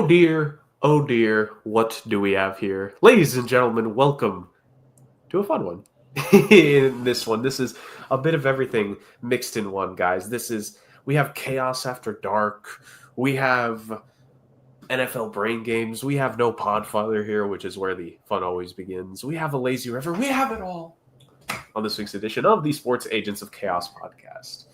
oh dear, what do we have here? Ladies and gentlemen, welcome to a fun one. In this one, this is a bit of everything mixed in one, guys. We have Chaos After Dark, we have NFL Brain Games, we have no Podfather here, which is where the fun always begins. We have a Lazy River, we have it all on this week's edition of the Sports Agents of Chaos podcast.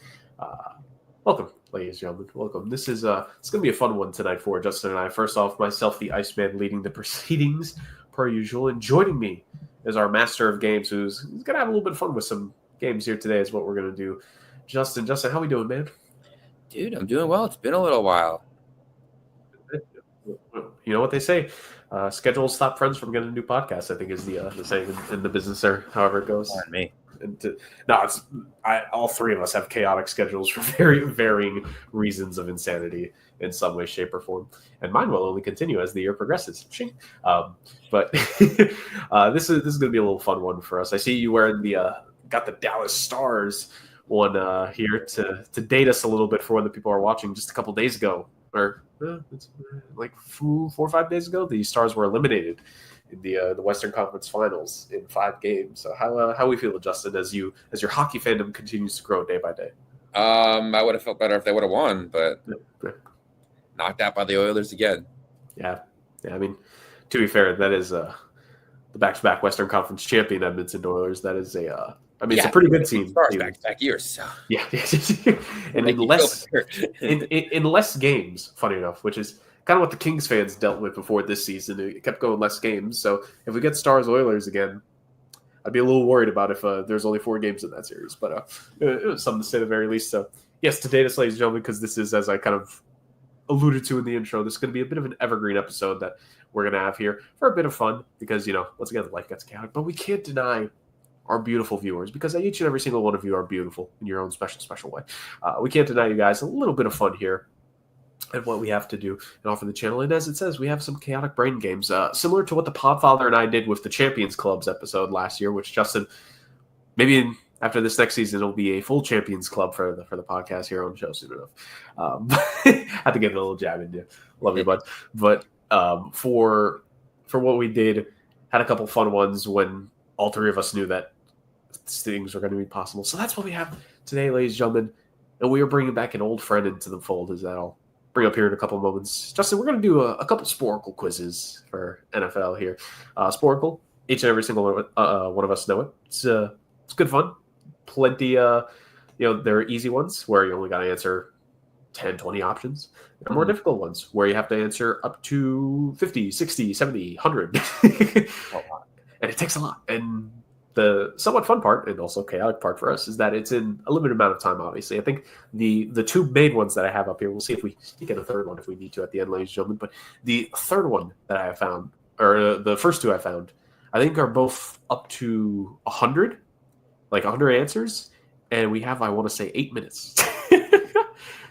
Welcome, ladies and gentlemen. Welcome. This is it's going to be a fun one tonight for Justin and I. First off, myself, the Iceman, leading the proceedings per usual, and joining me is our master of games, who's going to have a little bit of fun with some games here today. Is what we're going to do. Justin, how we doing, man? Dude, I'm doing well. It's been a little while. You know what they say: schedules stop friends from getting a new podcast. I think is the saying in the business, or however it goes. Pardon me. All three of us have chaotic schedules for very varying reasons of insanity in some way, shape, or form, and mine will only continue as the year progresses. But this is going to be a little fun one for us. I see you wearing got the Dallas Stars one here to date us a little bit for when the people are watching. Just a couple days ago, or it's like 4 or 5 days ago, the Stars were eliminated in the Western Conference Finals in 5 games. So how we feel, Justin, as your hockey fandom continues to grow day by day? I would have felt better if they would have won, but knocked out by the Oilers again. Yeah. I mean, to be fair, that is the back-to-back Western Conference champion Edmonton Oilers. That is it's a pretty good team. Stars back-to-back years. So. Yeah, and in less games, funny enough, which is kind of what the Kings fans dealt with before this season. It kept going less games. So if we get Stars Oilers again, I'd be a little worried about if there's only 4 games in that series. But it was something to say at the very least. So yes, to date us, ladies and gentlemen, because this is, as I kind of alluded to in the intro, this is going to be a bit of an evergreen episode that we're going to have here for a bit of fun because, once again, life gets chaotic. But we can't deny our beautiful viewers, because each and every single one of you are beautiful in your own special way. We can't deny you guys a little bit of fun here and what we have to do and offer the channel. And as it says, we have some chaotic brain games, similar to what the Podfather and I did with the Champions Clubs episode last year, which Justin, maybe after this next season, it'll be a full Champions Club for the podcast here on the show soon enough. Had to get a little jab in you. Love you, bud. But for what we did, had a couple fun ones when all three of us knew that things are going to be possible. So that's what we have today, ladies and gentlemen. And we are bringing back an old friend into the fold, as that I'll bring up here in a couple of moments. Justin, we're going to do a couple Sporkle quizzes for NFL here. Sporkle, each and every single one of us know it. It's good fun. Plenty, there are easy ones where you only got to answer 10, 20 options. There are more difficult ones where you have to answer up to 50, 60, 70, 100. And it takes a lot. And the somewhat fun part, and also chaotic part for us, is that it's in a limited amount of time, obviously. I think the 2 main ones that I have up here, we'll see if we get a third one if we need to at the end, ladies and gentlemen. But the third one that I have found, or the first 2 I found, I think are both up to 100, like 100 answers. And we have, I want to say, 8 minutes.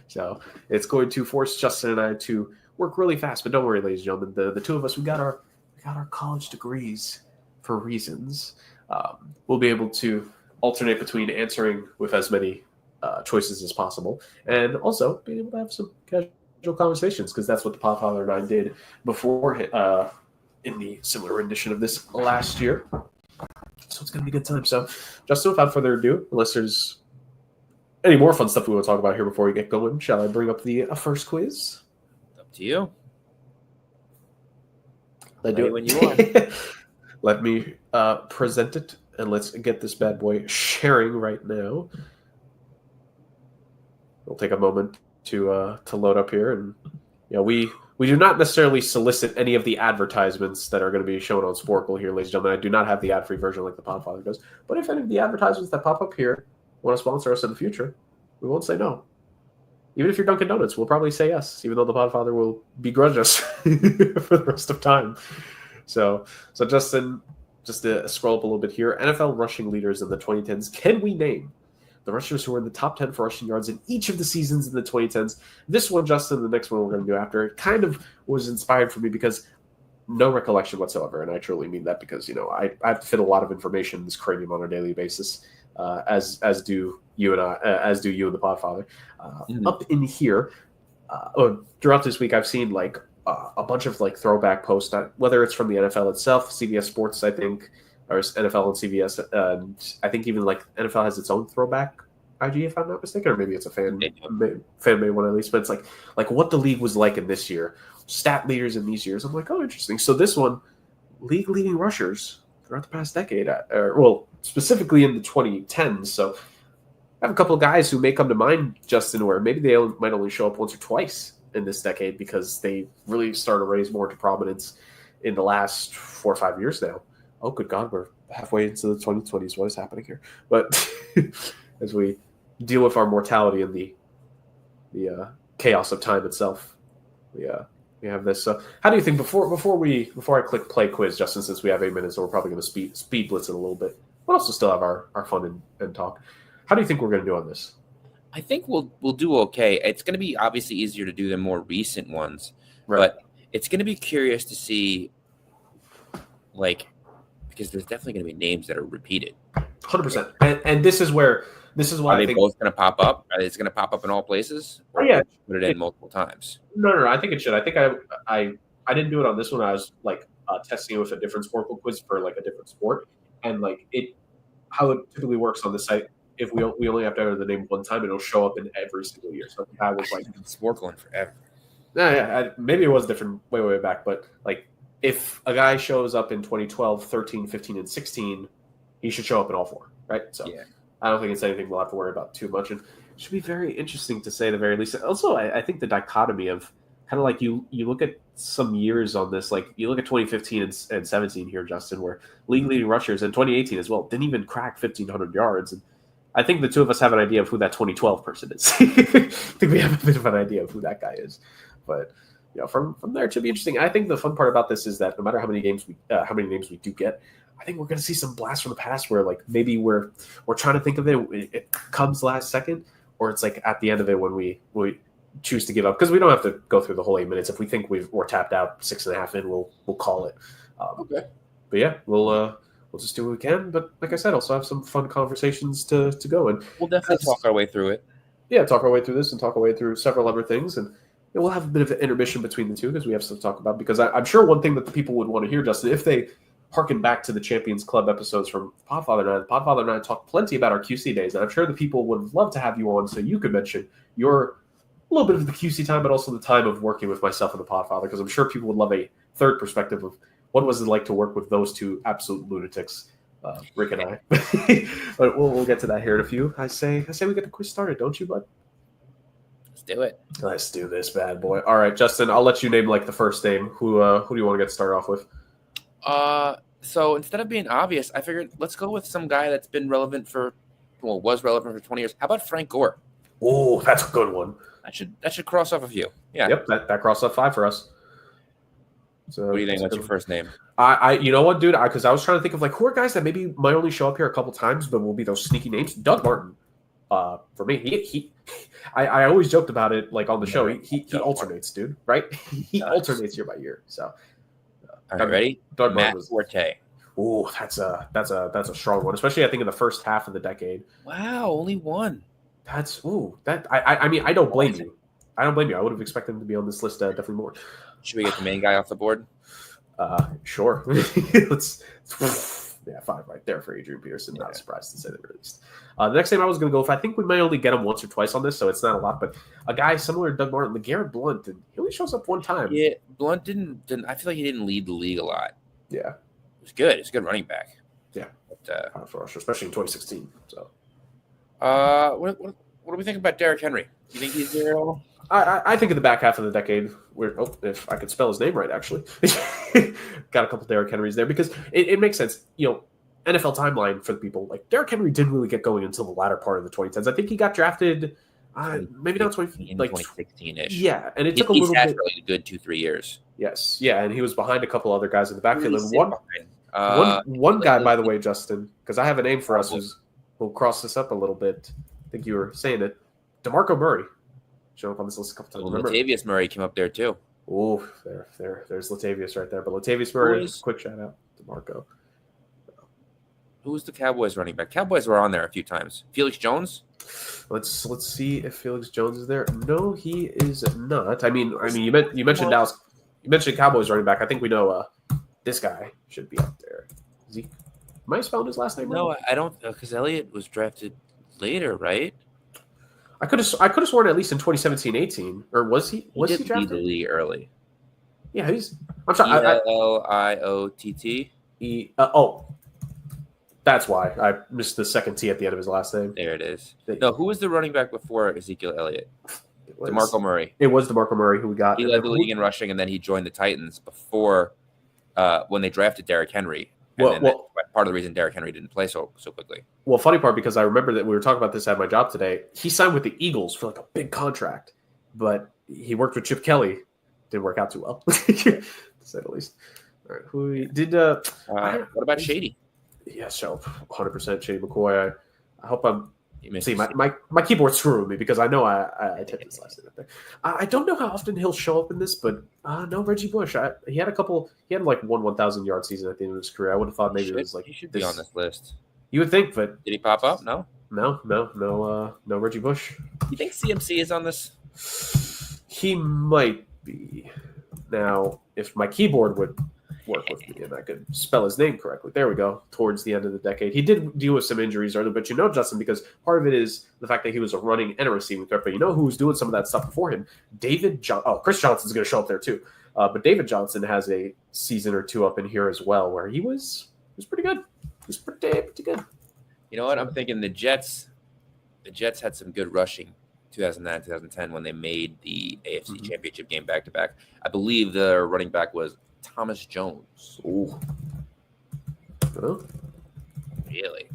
So it's going to force Justin and I to work really fast. But don't worry, ladies and gentlemen, the 2 of us, we got our college degrees for reasons. We'll be able to alternate between answering with as many choices as possible, and also being able to have some casual conversations, because that's what the Podfather and I did before in the similar rendition of this last year. So it's going to be a good time. So, Justin, without further ado, unless there's any more fun stuff we want to talk about here before we get going, shall I bring up the first quiz? Up to you. I do it when you want. Let me present it, and let's get this bad boy sharing right now. We'll take a moment to load up here, and we do not necessarily solicit any of the advertisements that are going to be shown on Sporkle here, ladies and gentlemen. I do not have the ad-free version like the Podfather does, but if any of the advertisements that pop up here want to sponsor us in the future, we won't say no. Even if you're Dunkin' Donuts, we'll probably say yes, even though the Podfather will begrudge us for the rest of time. So Justin, just to scroll up a little bit here, NFL rushing leaders in the 2010s. Can we name the rushers who were in the top 10 for rushing yards in each of the seasons in the 2010s? This one, Justin, the next one we're going to do after, it kind of was inspired for me because no recollection whatsoever, and I truly mean that because, I have to fit a lot of information in this cranium on a daily basis, as do you and I, as do you and the Podfather. Up in here, throughout this week, I've seen like a bunch of like throwback posts, whether it's from the NFL itself, CBS Sports, I think, or NFL and CBS. I think even like NFL has its own throwback IG, if I'm not mistaken, or maybe it's a fan made one at least. But it's like what the league was like in this year, stat leaders in these years. I'm like, oh, interesting. So this one, league leading rushers throughout the past decade, specifically in the 2010s. So I have a couple of guys who may come to mind, Justin, where maybe they might only show up once or twice in this decade because they really started to raise more to prominence in the last 4 or 5 years now. Oh, good God, we're halfway into the 2020s. What is happening here? But as we deal with our mortality and the chaos of time itself, we have this. So how do you think, before I click play quiz, Justin, since we have 8 minutes, so we're probably going to speed blitz it a little bit, but also still have our fun and talk. How do you think we're going to do on this? I think we'll do okay. It's going to be obviously easier to do than more recent ones, right? But it's going to be curious to see, because there's definitely going to be names that are repeated. 100%. And this is why I think both going to pop up. It's going to pop up in all places. Or yeah, put it in multiple times. No. I think it should. I think I didn't do it on this one. I was testing it with a different Sporkle quiz for like a different sport, and how it typically works on the site. If we only have to enter the name one time, it'll show up in every single year. So I was like, Sporkling forever. Yeah, maybe it was different way back, but if a guy shows up in 2012, 13, 15, and 16, he should show up in all 4, right? So yeah. I don't think it's anything we'll have to worry about too much, and it should be very interesting to say the very least. Also, I think the dichotomy of kind of you look at some years on this, you look at 2015 and 17 here, Justin, where league leading rushers, and 2018 as well, didn't even crack 1,500 yards, and I think the two of us have an idea of who that 2012 person is. I think we have a bit of an idea of who that guy is. But from there, it should be interesting. I think the fun part about this is that no matter how many names we do get, I think we're going to see some blasts from the past where maybe we're trying to think of it comes last second, or it's at the end of it when we choose to give up, because we don't have to go through the whole 8 minutes. If we think we're tapped out 6.5 in, we'll call it. Okay. But yeah, we'll just do what we can. But like I said, also have some fun conversations to go. And we'll definitely talk our way through it. Yeah, talk our way through this and talk our way through several other things. And we'll have a bit of an intermission between the two because we have stuff to talk about. Because I'm sure one thing that the people would want to hear, Justin, if they harken back to the Champions Club episodes from Podfather and I talked plenty about our QC days. And I'm sure the people would love to have you on so you could mention your a little bit of the QC time, but also the time of working with myself and the Podfather, because I'm sure people would love a third perspective of what was it like to work with those two absolute lunatics, Rick and I. But we'll get to that here in a few. I say we get the quiz started, don't you, bud? Let's do it. Let's do this bad boy. All right, Justin, I'll let you name the first name. Who do you want to get started off with? So instead of being obvious, I figured let's go with some guy that's been was relevant for 20 years. How about Frank Gore? Oh, that's a good one. That should cross off a few. Yeah. Yep, that crossed off 5 for us. So what do you think? What's your first name? You know what, dude? Because I was trying to think of who are guys that maybe might only show up here a couple times, but will be those sneaky names. Doug Martin, for me, I always joked about it, on the show. He alternates, dude. Right? He alternates year by year. So, all right, ready? Doug Matt Forte. Oh, that's a strong one, especially I think in the first half of the decade. Wow, only one. I don't blame you. I would have expected him to be on this list definitely more. Should we get the main guy off the board? Sure. Let's 5 right there for Adrian Peterson. Not surprised to say the least. The next name I was going to go with, I think we might only get him once or twice on this, so it's not a lot. But a guy similar to Doug Martin, LeGarrette Blount, and he only shows up one time. Yeah, Blount didn't. I feel like he didn't lead the league a lot. Yeah, it was good. It's a good running back. Yeah, but, for us, especially in 2016. So, what do we think about Derrick Henry? Do you think he's there at all? I think in the back half of the decade, if I could spell his name right, actually, got a couple Derrick Henrys there because it makes sense. NFL timeline for the people, Derrick Henry didn't really get going until the latter part of the 2010s. I think he got drafted, maybe not 2016-ish. Yeah, and it took a little bit. Really good 2-3 years. Yes, yeah, and he was behind a couple other guys in the backfield. And one guy, by the way, Justin, because I have a name for us we'll cross this up a little bit. I think you were saying it. DeMarco Murray. Show up on this list a couple times. Latavius Murray came up there too. Oh, there's Latavius right there. But Latavius Murray, quick shout out to Marco. Who was the Cowboys running back? Cowboys were on there a few times. Felix Jones. Let's see if Felix Jones is there. No, he is not. I mean, you mentioned Dallas. You mentioned Cowboys running back. I think we know this guy should be up there. Zeke. Am I spelling his last name wrong? No, I don't, because Elliott was drafted later, right? I could have sworn at least in 2017-18, or was he? Was he drafted? The league early? Yeah, I'm sorry. Eliott. That's why I missed the second T at the end of his last name. There it is. No, who was the running back before Ezekiel Elliott? DeMarco Murray. It was DeMarco Murray who we got. He led the league in rushing, and then he joined the Titans before when they drafted Derrick Henry. And that's part of the reason Derrick Henry didn't play so quickly. Well, funny part, because I remember that we were talking about this at my job today. He signed with the Eagles for like a big contract, but he worked with Chip Kelly. Didn't work out too well, to say the least. All right, who did? What about Shady? Yeah, so 100% Shady McCoy. I hope I'm. See, my keyboard's screwing me because I know I typed his last name up there. I don't know how often he'll show up in this, but no, Reggie Bush. He had like 1,000 yard season at the end of his career. I would have thought maybe it was like he should be on this list. You would think, but did he pop up? No, no Reggie Bush. You think CMC is on this? He might be. Now, if my keyboard would work with me and I could spell his name correctly. There we go. Towards the end of the decade. He did deal with some injuries early, but Justin, because part of it is the fact that he was a running and a receiving threat, but who was doing some of that stuff before him? Chris Johnson's going to show up there too. But David Johnson has a season or two up in here as well where he was pretty good. He was pretty good. You know what? I'm thinking the Jets had some good rushing 2009, 2010 when they made the AFC Championship game back-to-back. I believe the running back was Thomas Jones. Ooh. Oh. Really?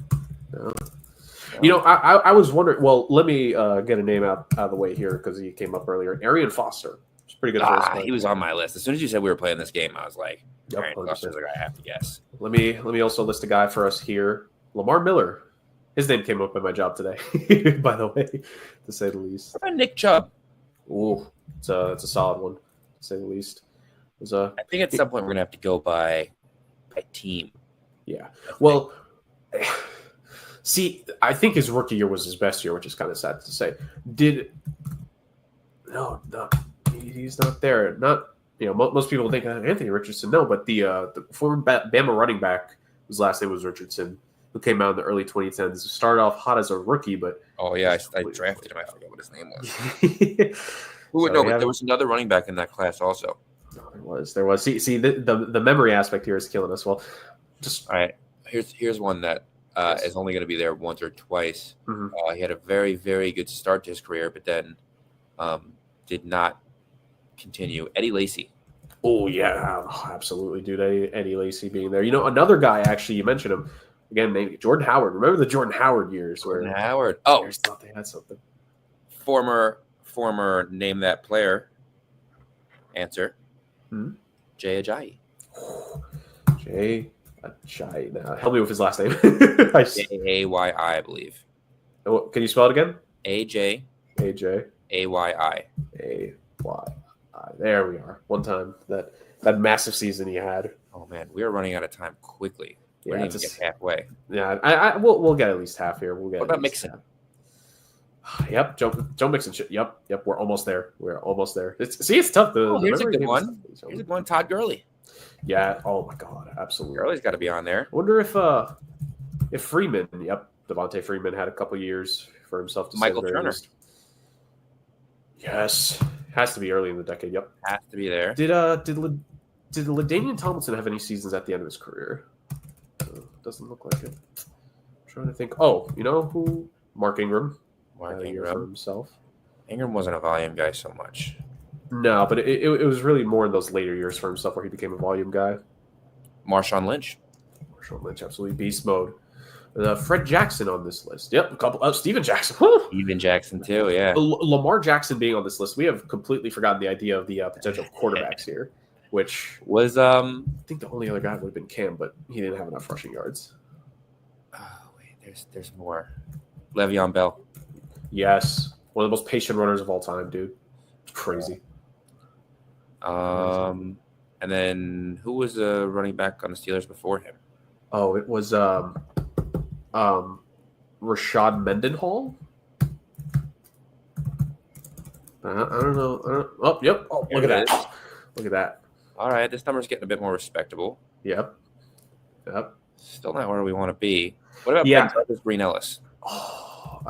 No. I was wondering. Well, let me get a name out of the way here because he came up earlier. Arian Foster. It's pretty good. He was on my list. As soon as you said we were playing this game, I was like, Arian Foster's the guy I have to guess. Let me also list a guy for us here. Lamar Miller. His name came up at my job today, by the way, to say the least. What about Nick Chubb? Ooh, it's a solid one, to say the least. I think at some point we're gonna have to go by team. Yeah. Well, see, I think his rookie year was his best year, which is kind of sad to say. No, he's not there. Not most people think Anthony Richardson. No, but the former Bama running back, whose last name was Richardson, who came out in the early 2010s, started off hot as a rookie, but I drafted him. I forget what his name was. There was another running back in that class also. No, there was. See, the memory aspect here is killing us. Well, just all right. Here's one that is only going to be there once or twice. Mm-hmm. He had a very, very good start to his career, but then did not continue. Eddie Lacy. Oh yeah, absolutely, dude. Eddie Lacy being there. Another guy actually. You mentioned him again. Maybe Jordan Howard. Remember the Jordan Howard years? Jordan Howard. Oh, thought they had something. Former name that player. Answer. Jay Ajayi. Jay Ajayi. Now, help me with his last name. Ayi, I believe. Can you spell it again? AJ. AJ. AYI. AYI. There we are. One time that massive season he had. Oh man, we are running out of time quickly. We're not even get halfway. Yeah, we'll get at least half here. We'll get. What about Mixon? Yep, Joe Mixon. Yep. We're almost there. It's tough. Here's a good one. Here's a good one. Todd Gurley. Yeah. Oh my God. Absolutely. Gurley's got to be on there. I wonder if Freeman. Yep. Devontae Freeman had a couple years for himself to Michael Turner. Least. Yes, has to be early in the decade. Yep, has to be there. Did LaDainian Tomlinson have any seasons at the end of his career? Doesn't look like it. I'm trying to think. Oh, who? Mark Ingram. Mark Ingram for himself. Ingram wasn't a volume guy so much. No, but it was really more in those later years for himself where he became a volume guy. Marshawn Lynch, absolutely beast mode. Fred Jackson on this list. Yep, a couple. Steven Jackson. Steven Jackson too. Yeah. Lamar Jackson being on this list. We have completely forgotten the idea of the potential quarterbacks here, which was I think the only other guy would have been Cam, but he didn't have enough rushing yards. Oh wait, there's more. Le'Veon Bell. Yes, one of the most patient runners of all time, dude. It's crazy. And then who was the running back on the Steelers before him? Oh, it was Rashad Mendenhall. I don't know. Oh, yep. Oh, look at that. All right, this number's getting a bit more respectable. Yep. Still not where we want to be. What about Ben Green Ellis? Oh,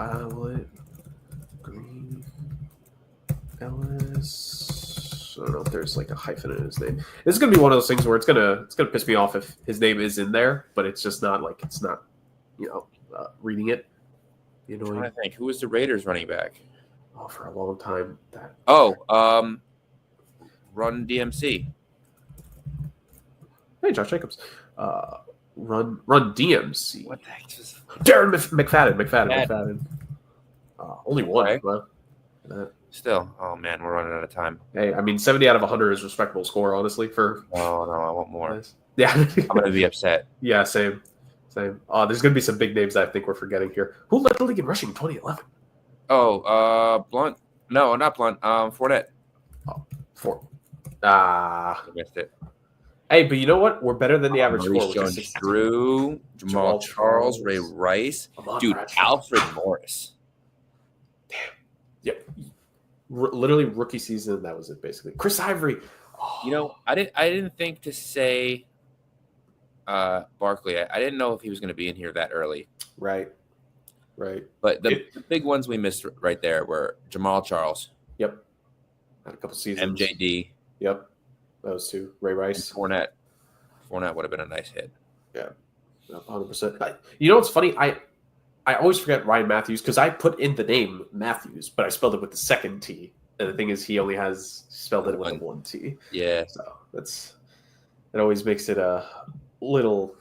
Green Ellis. I don't know if there's like a hyphen in his name. This is gonna be one of those things where it's gonna piss me off if his name is in there, but it's just not like it's not, reading it. I'm trying to think. Who was the Raiders running back? Oh, for a long time. Run DMC. Hey, Josh Jacobs. Run DMC. What the heck is Darren McFadden. Only one. Okay. Well, still, oh man, we're running out of time. Hey, I mean, 70 out of 100 is a respectable score, honestly. No, I want more. Yeah, I'm gonna be upset. Yeah, same. There's gonna be some big names I think we're forgetting here. Who led the league in rushing in 2011? Blunt. No, not Blunt. Fournette. I missed it. Hey, but you know what? We're better than the average score. Jones-Drew, Jamal Charles, Ray Rice, dude, Alfred Morris. Damn. Yep. Literally rookie season. That was it, basically. Chris Ivory. Oh. I didn't think to say Barkley. I didn't know if he was going to be in here that early. Right. But the big ones we missed right there were Jamal Charles. Yep. Had a couple seasons. MJD. Yep. Those two. Ray Rice. And Fournette. Fournette would have been a nice hit. Yeah. 100%. You know what's funny? I always forget Ryan Matthews because I put in the name Matthews, but I spelled it with the second T. And the thing is, he only has spelled it with a one T. Yeah. So that always makes it a little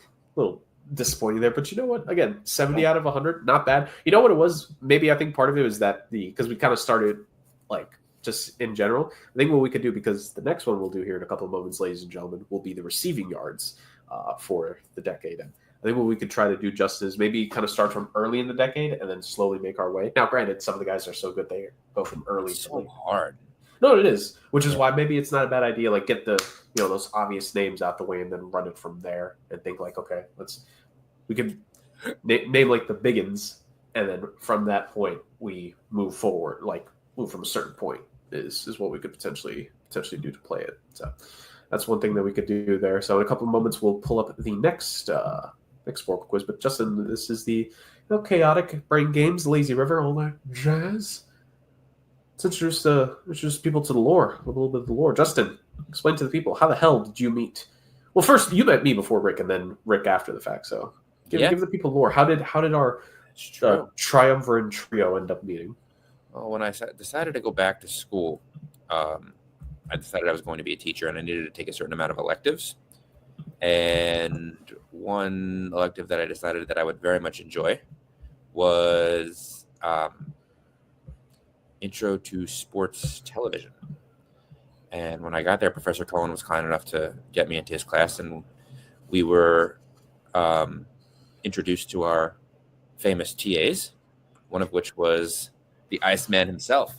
disappointing there. But you know what? Again, 70 out of 100, not bad. You know what it was? Maybe I think part of it was that because we kind of started like just in general. I think what we could do, because the next one we'll do here in a couple of moments, ladies and gentlemen, will be the receiving yards for the decade. And I think what we could try to do, Justin, is maybe kind of start from early in the decade and then slowly make our way. Now, granted, some of the guys are so good they go from early to late. Hard. No, it is, which is why maybe it's not a bad idea. Like get the those obvious names out the way and then run it from there and think like, okay, we can name like the biggins, and then from that point we move forward, like move from a certain point is what we could potentially do to play it. So that's one thing that we could do there. So in a couple of moments we'll pull up the next sport quiz. But Justin, this is the chaotic brain games, lazy river, all that jazz. Let's introduce people to the lore, a little bit of the lore. Justin, explain to the people, how the hell did you meet? Well, first you met me before Rick, and then Rick after the fact. So give the people lore. How did our triumvirate trio end up meeting? Well, when I decided to go back to school, I decided I was going to be a teacher, and I needed to take a certain amount of electives. And one elective that I decided that I would very much enjoy was Intro to Sports Television. And when I got there, Professor Cohen was kind enough to get me into his class, and we were introduced to our famous TAs, one of which was the Iceman himself,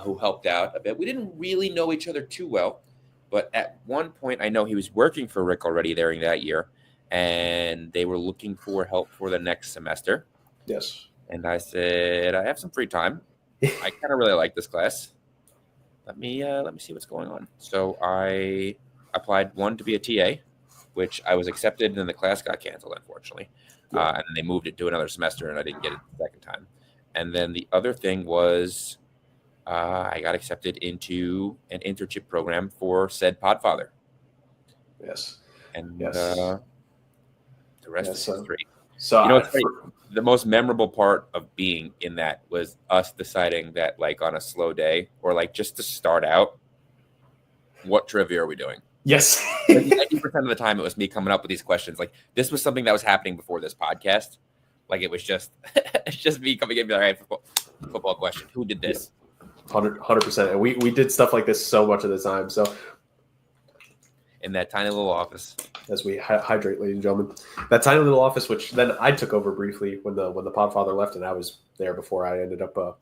who helped out a bit. We didn't really know each other too well, but at one point I know he was working for Rick already during that year, and they were looking for help for the next semester. Yes. And I said, I have some free time. I kind of really like this class. Let me see what's going on. So I applied to be a TA, which I was accepted, and then the class got canceled, unfortunately. Yeah. And then they moved it to another semester, and I didn't get it the second time. And then the other thing was I got accepted into an internship program for said Podfather. Yes. And the rest is history. So the most memorable part of being in that was us deciding that, like, on a slow day or like just to start out, what trivia are we doing? Yes. 90% of the time it was me coming up with these questions. Like, this was something that was happening before this podcast. Like, it was just it's just me coming in and be like, all right, football question. Who did this? 100%. And we did stuff like this so much of the time. So in that tiny little office, as we hydrate, ladies and gentlemen, that tiny little office, which then I took over briefly when the Podfather left, and I was there before I ended up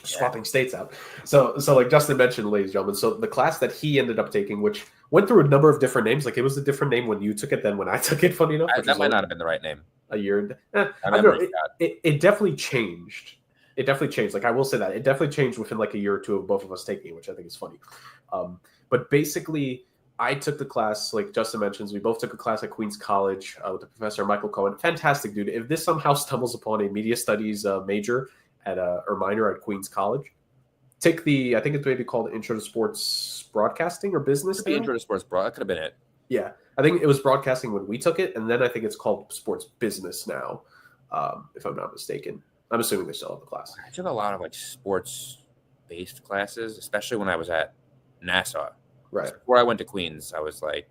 swapping states out. So like Justin mentioned, ladies and gentlemen, so the class that he ended up taking, which went through a number of different names, like it was a different name when you took it than when I took it. Funny enough, that might not have been the right name. A year. I don't know. It definitely changed. It definitely changed. Like, I will say that it definitely changed within like a year or two of both of us taking it, which I think is funny. But basically, I took the class, like Justin mentions, we both took a class at Queens College with the professor Michael Cohen. Fantastic dude. If this somehow stumbles upon a media studies major or minor at Queens College, take I think it's maybe called Intro to Sports Broadcasting or Business. The Intro to Sports That could have been it. Yeah, I think it was broadcasting when we took it, and then I think it's called Sports Business now, if I'm not mistaken. I'm assuming they still have the class. I took a lot of like sports-based classes, especially when I was at Nassau. Right. So before I went to Queens, I was like,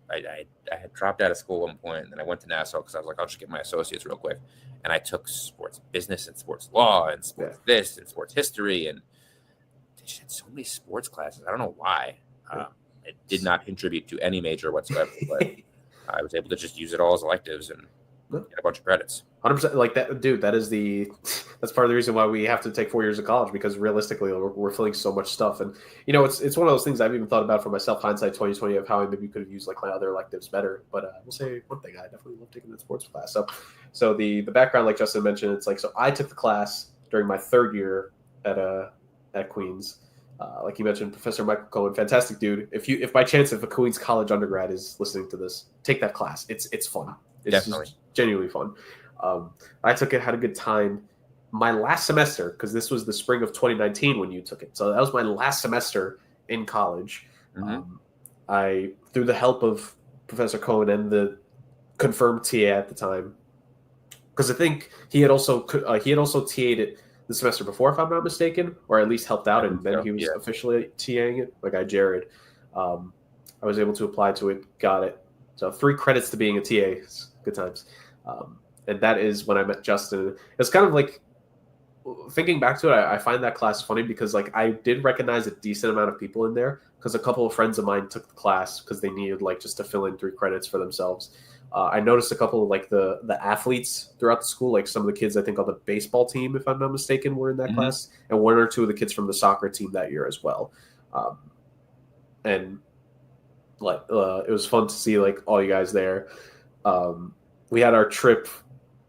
I had dropped out of school at one point, and then I went to Nassau because I was like, I'll just get my associates real quick. And I took sports business and sports law and sports this and sports history, and they just had so many sports classes. I don't know why. It did not contribute to any major whatsoever, but I was able to just use it all as electives and get a bunch of credits. 100%. Like that, dude. That's part of the reason why we have to take 4 years of college, because realistically, we're filling so much stuff. And it's one of those things I've even thought about for myself, hindsight 2020, of how I maybe could have used like my other electives better. But we'll say one thing: I definitely love taking that sports class. So the background, like Justin mentioned, it's like, so I took the class during my third year at Queens. Like you mentioned, Professor Michael Cohen, fantastic dude. If by chance if a Queens College undergrad is listening to this, take that class. It's fun. It's Definitely genuinely fun. I took it, had a good time. My last semester, because this was the spring of 2019 when you took it, so that was my last semester in college. Mm-hmm. I, through the help of Professor Cohen and the confirmed TA at the time, because I think he had also TA'd it the semester before, if I'm not mistaken, or at least helped out, and then he was officially TAing it. My guy Jared, I was able to apply to it, got it. So 3 credits to being a TA. Good times. And that is when I met Justin. It's kind of like, thinking back to it, I find that class funny because like I did recognize a decent amount of people in there, because a couple of friends of mine took the class because they needed like just to fill in 3 credits for themselves. I noticed a couple of like the athletes throughout the school, like some of the kids I think on the baseball team, if I'm not mistaken, were in that class, and 1 or 2 of the kids from the soccer team that year as well. And like it was fun to see like all you guys there. We had our trip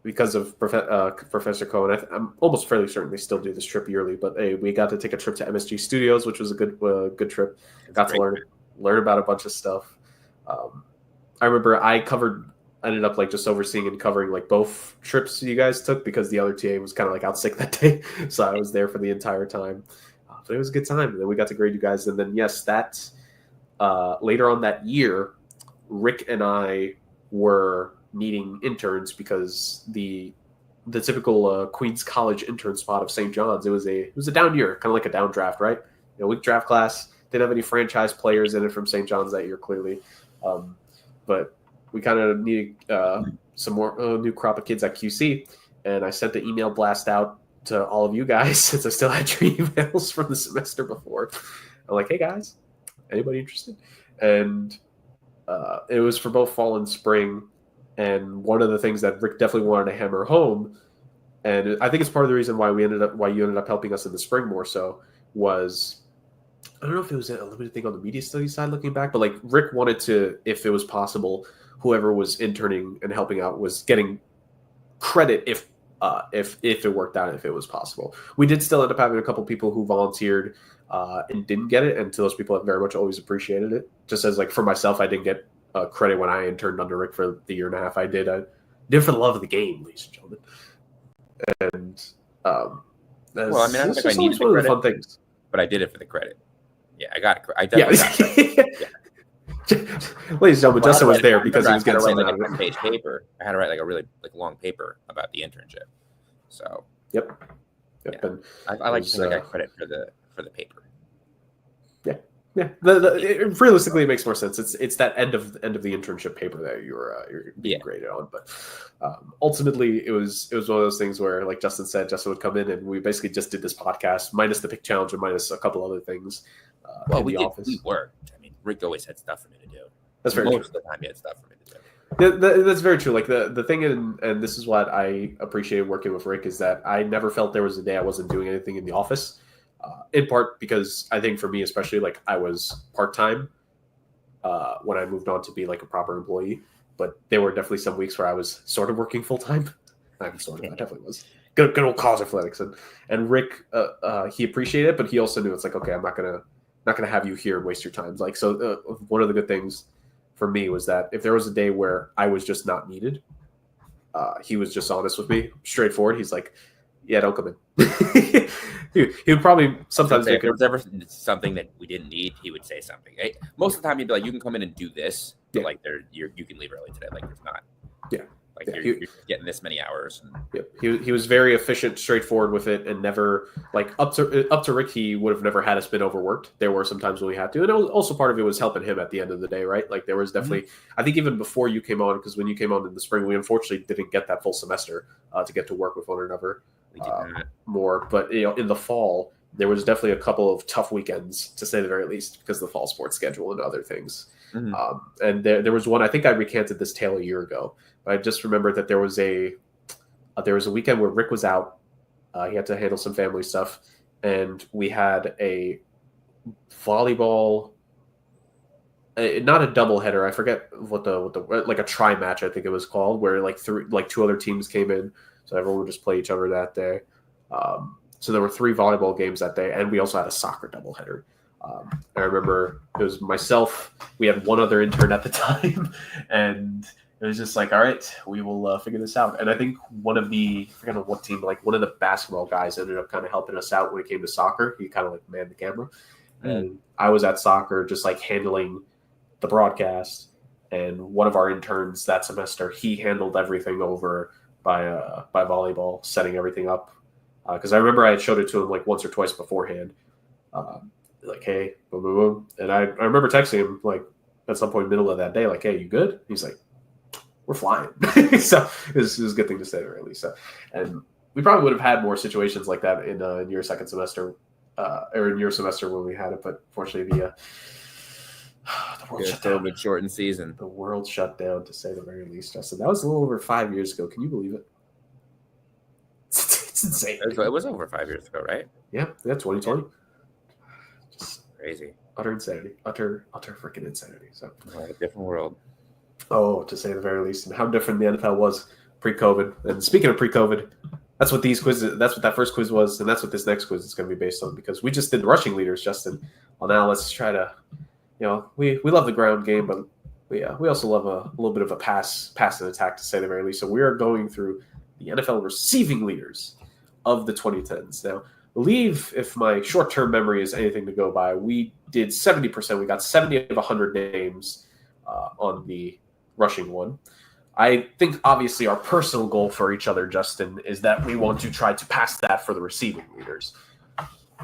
because of Professor Cohen. I'm almost fairly certain they still do this trip yearly, but hey, we got to take a trip to MSG Studios, which was a good trip. Got to learn about a bunch of stuff. I remember I ended up like just overseeing and covering like both trips you guys took, because the other TA was kind of like out sick that day, so I was there for the entire time. But it was a good time, and then we got to grade you guys, and then that later on that year, Rick and I were needing interns because the typical Queens College intern spot of St. John's, it was a down year, kind of like a down draft, right? Weak draft class, didn't have any franchise players in it from St. John's that year, clearly. But we kind of needed some more new crop of kids at QC, and I sent the email blast out to all of you guys since I still had your emails from the semester before. I'm like, hey guys, anybody interested? And it was for both fall and spring. And one of the things that Rick definitely wanted to hammer home, and I think it's part of the reason why you ended up helping us in the spring more so, was, I don't know if it was a limited thing on the media studies side looking back, but like Rick wanted to, if it was possible, whoever was interning and helping out was getting credit if it worked out, if it was possible. We did still end up having a couple people who volunteered and didn't get it, and to those people I very much always appreciated it. Just as like for myself, I didn't get credit when I interned under Rick for the year and a half I did for the love of the game, ladies and gentlemen. And well, I mean, I don't think I needed the credit, fun things, but I did it for the credit. Yeah, I got it. I definitely got it. Yeah. Ladies and gentlemen, Justin was there because he was getting something out of it. A page paper. I had to write like a really long paper about the internship. So yep. Yeah. And I like to think I got credit for the paper. Yeah, it realistically makes more sense. It's that end of the internship paper that you're being graded on. But ultimately, it was one of those things where, like Justin said, Justin would come in and we basically just did this podcast minus the pick challenge and minus a couple other things. Well, we worked. I mean, Rick always had stuff for me to do. That's very true. Most of the time, he had stuff for me to do. That's very true. Like the thing, and this is what I appreciated working with Rick, is that I never felt there was a day I wasn't doing anything in the office. In part because I think for me, especially, like I was part-time when I moved on to be like a proper employee, but there were definitely some weeks where I was sort of working full-time. I definitely was. Good old college athletics. And Rick, he appreciated it, but he also knew it's like, okay, I'm not going not going to have you here and waste your time. Like, so one of the good things for me was that if there was a day where I was just not needed, he was just honest with me, straightforward. He's like, yeah, don't come in. he would probably sometimes if there was ever something that we didn't need, he would say something. Right? Most of the time, he'd be like, "You can come in and do this, but like, you can leave early today. Like, it's not. Yeah, like you're getting this many hours." He was very efficient, straightforward with it, and never like up to Rick. He would have never had us been overworked. There were some times when we had to, and also part of it was helping him at the end of the day, right? Like there was definitely, I think even before you came on, because when you came on in the spring, we unfortunately didn't get that full semester to get to work with one another more. But in the fall, there was definitely a couple of tough weekends, to say the very least, because of the fall sports schedule and other things. And there was one, I think I recanted this tale a year ago, but I just remembered that there was a weekend where Rick was out. He had to handle some family stuff, and we had a volleyball, not a doubleheader. I forget what the like a tri match, I think it was called, where like two other teams came in, so everyone would just play each other that day. So there were 3 volleyball games that day, and we also had a soccer doubleheader. I remember it was myself. We had one other intern at the time, and it was just like, all right, we will figure this out. And I think one of the, I forget what team, like one of the basketball guys ended up kind of helping us out when it came to soccer. He kind of like manned the camera. And I was at soccer just like handling the broadcast. And one of our interns that semester, he handled everything over by volleyball, setting everything up. Because I remember I had showed it to him like once or twice beforehand. Like, hey, boom, boom, boom. And I remember texting him like at some point middle of that day, like, hey, you good? He's like, we're flying. So it was a good thing to say there, at least. So, and we probably would have had more situations like that in your second semester or in your semester when we had it. But fortunately, the world shut down. COVID shortened season. The world shut down, to say the very least, Justin. That was a little over 5 years ago. Can you believe it? It's insane. It was over 5 years ago, right? Yeah, 2020. Just crazy. Utter insanity. Utter freaking insanity. So a different world. Oh, to say the very least, and how different the NFL was pre-COVID. And speaking of pre-COVID, that's what these quizzes, that's what that first quiz was, and that's what this next quiz is going to be based on, because we just did the rushing leaders, Justin. Well, now let's try to, we love the ground game, but we also love a little bit of a pass and attack, to say the very least. So we are going through the NFL receiving leaders of the 2010s. Now, I believe if my short-term memory is anything to go by, we did 70%. We got 70 of 100 names on the rushing one. I think obviously our personal goal for each other, Justin, is that we want to try to pass that for the receiving leaders.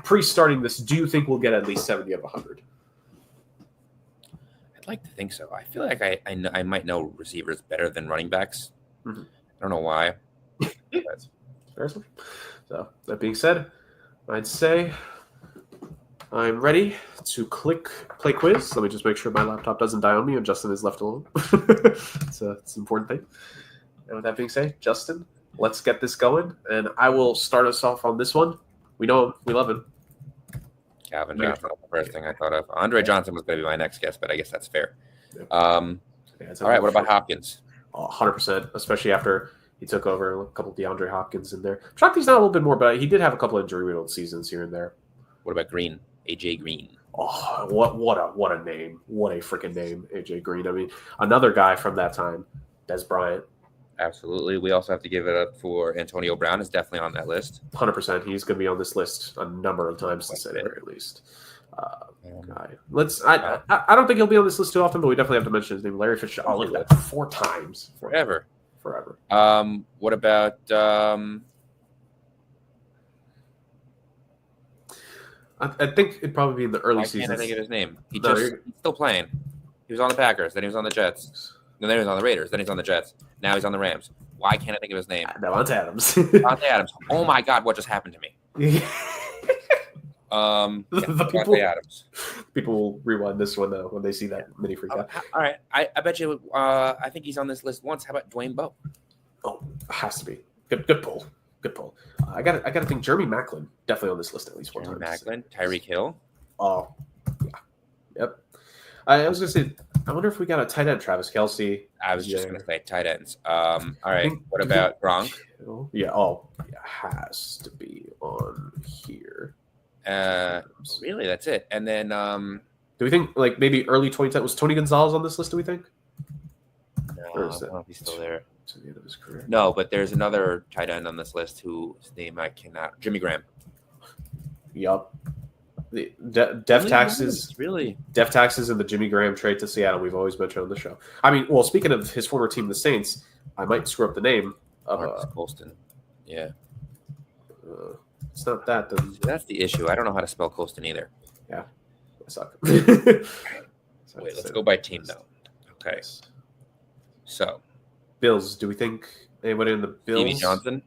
Pre-starting this, do you think we'll get at least 70 of 100? I'd like to think so. I feel like I might know receivers better than running backs. I don't know why. So that being said, I'd say I'm ready to click play quiz. Let me just make sure my laptop doesn't die on me and Justin is left alone. It's an important thing. And with that being said, Justin, let's get this going. And I will start us off on this one. We know him. We love him. Calvin Johnson was the first thing I thought of. Andre Johnson was going to be my next guess, but I guess that's fair. All right, what about Hopkins? 100%, especially after he took over a couple of DeAndre Hopkins in there. Shockley's not a little bit more, but he did have a couple of injury-riddled seasons here and there. What about Green? AJ Green. Oh, what a name. What a freaking name, AJ Green. I mean, another guy from that time, Des Bryant. Absolutely. We also have to give it up for Antonio Brown. Is definitely on that list. 100%. He's going to be on this list a number of times, to say the very least. I don't think he'll be on this list too often, but we definitely have to mention his name, Larry Fitzgerald. Oh, look at that, 4 times. Forever. What about I think it'd probably be in the early seasons. I can't think of his name. He's still playing. He was on the Packers, then he was on the Jets, then he was on the Raiders, then he's on the Jets. Now he's on the Rams. Why can't I think of his name? Davante Adams. Davante Adams. Oh my God, what just happened to me? Adams. People will rewind this one when they see that mini freak out. All right, I bet you. I think he's on this list once. How about Dwayne Bowe? Oh, has to be. Good pull. Good pull. I got to think Jeremy Maclin definitely on this list at least 4 times. Maclin, Tyreek Hill. Oh, yeah. Yep. I was gonna say, I wonder if we got a tight end, Travis Kelce. I was just gonna say tight ends. All right. What about Gronk? Yeah. Oh, yeah, has to be on here. Really, that's it. And then do we think like maybe early 2010 was Tony Gonzalez on this list? Do we think? No, I don't know if he's still there. To the end of his career. No, but there's another tight end on this list whose name I cannot. Jimmy Graham. Yup. The death taxes, really. Death taxes, and the Jimmy Graham trade to Seattle. We've always mentioned on the show. I mean, well, speaking of his former team, the Saints, I might screw up the name of Colston. Yeah. It's not that. Then. See, that's the issue. I don't know how to spell Colston either. Yeah, I suck. Wait, let's go by team though. Okay. So, Bills. Do we think anybody in the Bills? Stevie Johnson.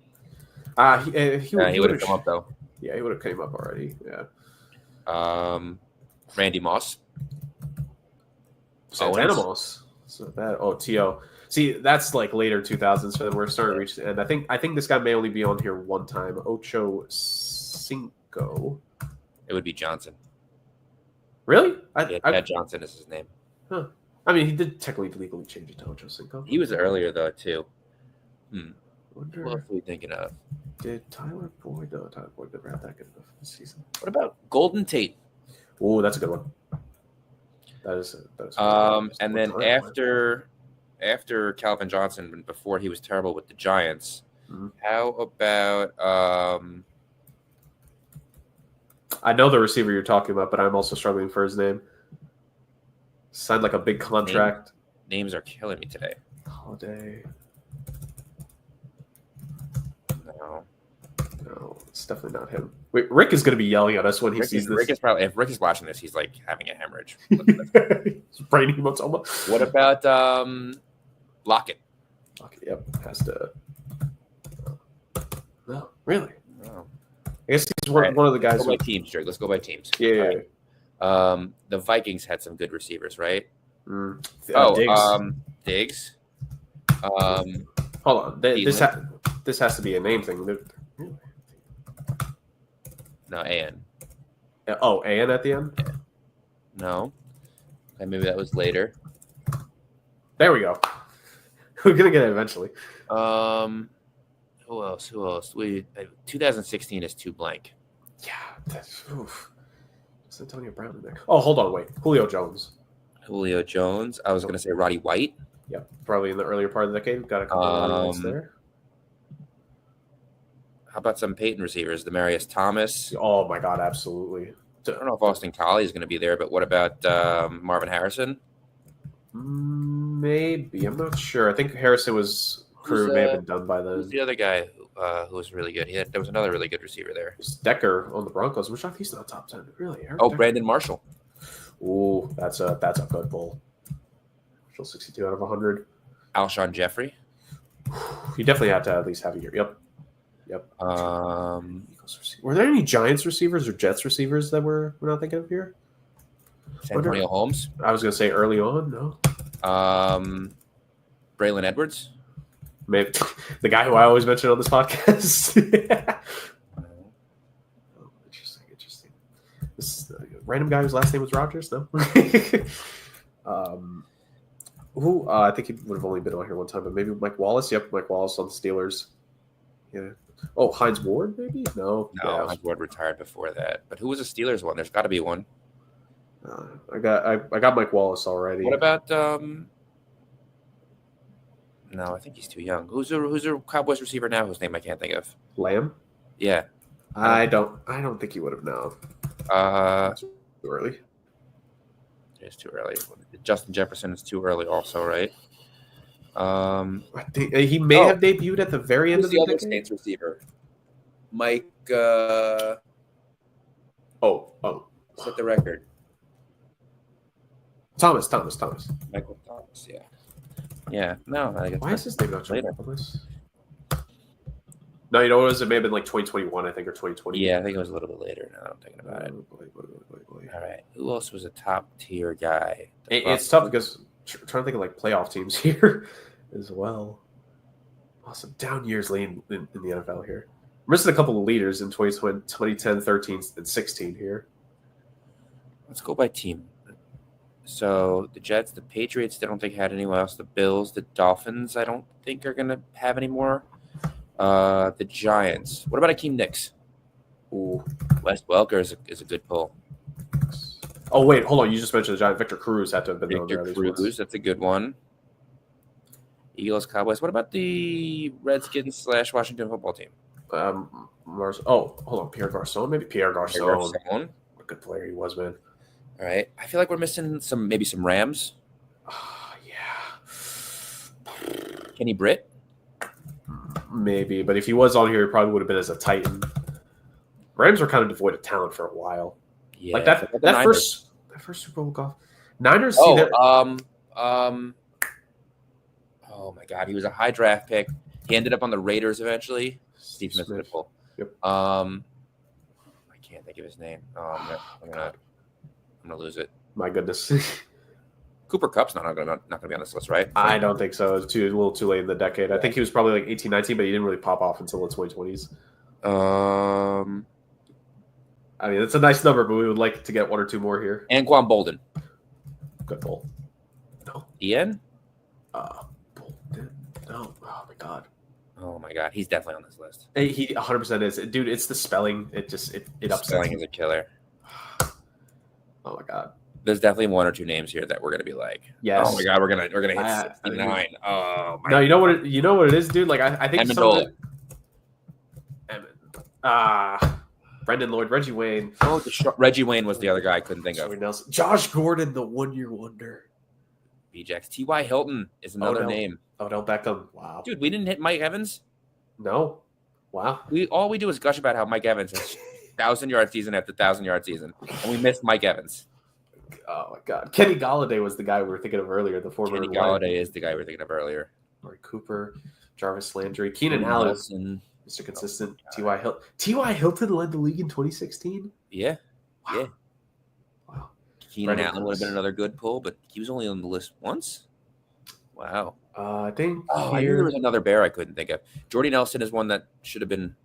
He would have come up though. Yeah, he would have came up already. Yeah. Randy Moss. Santana Moss. It's not bad. Oh, T.O. See, that's like later 2000s, so we're starting to reach the end. I think this guy may only be on here one time. Ocho Cinco. It would be Johnson. Really? Ted Johnson is his name. Huh. I mean, he did technically legally change it to Ocho Cinco. He was earlier though too. Wonder, what else are we thinking of? Did Tyler Boyd? No, Tyler Boyd never had that good enough this season. What about Golden Tate? Oh, that's a good one. That is and then after Calvin Johnson, before he was terrible with the Giants, how about I know the receiver you're talking about, but I'm also struggling for his name. Signed like a big contract. Names are killing me today. Holiday. No, it's definitely not him. Wait, Rick is going to be yelling at us when he sees this. If Rick is watching this, he's like having a hemorrhage. Brain hematoma. What about Lockett? Lockett, yep, has to. No, really. No. I guess he's one of the guys. Let's go by teams, Jurg. Let's go by teams. Yeah. Right. The Vikings had some good receivers, right? Diggs. Diggs. Hold on. This has to be a name thing. No, AN. Oh, AN at the end? Yeah. No. Okay, maybe that was later. There we go. We're going to get it eventually. Who else? 2016 is too blank. Yeah. That's Antonio Brown in there. Oh, hold on. Wait. Julio Jones. I was going to say Roddy White. Yep. Probably in the earlier part of the decade. Got a couple of Roddy Whites there. How about some Peyton receivers? Demarius Thomas. Oh, my God. Absolutely. I don't know if Austin Collie is going to be there, but what about Marvin Harrison? Maybe. I'm not sure. I think Harrison may have been done by then. Who's the other guy who was really good? There was another really good receiver there. It's Decker on the Broncos. We're shocked he's not top 10. Really? Decker? Brandon Marshall. Ooh, that's a good pull. 62 out of 100. Alshon Jeffrey. You definitely have to at least have a year. Yep. Were there any Giants receivers or Jets receivers that we're not thinking of here? Santonio Holmes. I was going to say early on. No. Braylon Edwards. Maybe the guy who I always mention on this podcast. Oh, interesting. This is a random guy whose last name was Rogers. No. I think he would have only been on here one time, but maybe Mike Wallace. Yep, Mike Wallace on the Steelers. Yeah. Oh, Hines Ward, maybe? No, Hines Ward retired before that. But who was a Steelers one? There's got to be one. I got Mike Wallace already. What about? No, I think he's too young. Who's a Cowboys receiver now? Whose name I can't think of. Lamb. Yeah. I don't think he would have known. Too early. It's too early. Justin Jefferson is too early, also, right? I think he may have debuted at the very end of the other Saints receiver. Mike. Set the record. Thomas. Michael Thomas. Yeah. Yeah. No. Why is his name not showing up on this? No, you know what it was? It may have been like 2021, I think, or 2020. Yeah, I think it was a little bit later now I'm thinking about it. All right. Who else was a top-tier guy? It's tough because I'm trying to think of like playoff teams here as well. Awesome. Down years in the NFL here. I'm missing a couple of leaders in 2010, 13, and 16 here. Let's go by team. So the Jets, the Patriots, they don't think had anyone else. The Bills, the Dolphins, I don't think are going to have any more. The Giants. What about Akeem Nicks? Ooh. Wes Welker is a good pull. Oh wait, hold on. You just mentioned the Giants. Victor Cruz had to have been Victor Cruz, that's a good one. Eagles, Cowboys. What about the Redskins / Washington football team? Hold on. Pierre Garcon, maybe Pierre Garcon. What a good player he was, man. All right. I feel like we're missing some Rams. Yeah. Kenny Britt? Maybe, but if he was on here, he probably would have been as a Titan. Rams were kind of devoid of talent for a while. Yeah, like that first Super Bowl golf. Niners. Oh my God, he was a high draft pick. He ended up on the Raiders eventually. Steve Smith. Yep. I can't think of his name. I'm gonna lose it. My goodness. Cooper Kupp's not gonna be on this list, right? I don't think so. It's a little too late in the decade. I think he was probably like 18, 19, but he didn't really pop off until the 2020s. I mean, it's a nice number, but we would like to get one or two more here. Anquan Bolden. Good pull. No. Ian? Bolden. No. Oh, my God. Oh, my God. He's definitely on this list. He 100% is. Dude, it's the spelling. It upsets Spelling me. is a killer. Oh, my God. There's definitely one or two names here that we're going to be like, yes. Oh, my God, we're gonna hit 69. Oh, my God. You know what it is, dude? Like, I think Amendola. Brendan Lloyd, Reggie Wayne. Oh, Reggie Wayne was the other guy I couldn't think of. Nelson. Josh Gordon, the one-year wonder. BJX. T.Y. Hilton is another name. Odell Beckham. Wow. Dude, we didn't hit Mike Evans. No. Wow. All we do is gush about how Mike Evans has 1,000-yard season after 1,000-yard season, and we missed Mike Evans. Oh, my God. Kenny Golladay was the guy we were thinking of earlier. The former Kenny Golladay is the guy we were thinking of earlier. Murray Cooper, Jarvis Landry, Keenan Allen. Mr. Consistent, T.Y. Hilton. T.Y. Hilton led the league in 2016? Yeah. Wow. Yeah. Wow. Keenan Allen would have been another good pull, but he was only on the list once. Wow. I think. I knew there was another bear I couldn't think of. Jordy Nelson is one that should have been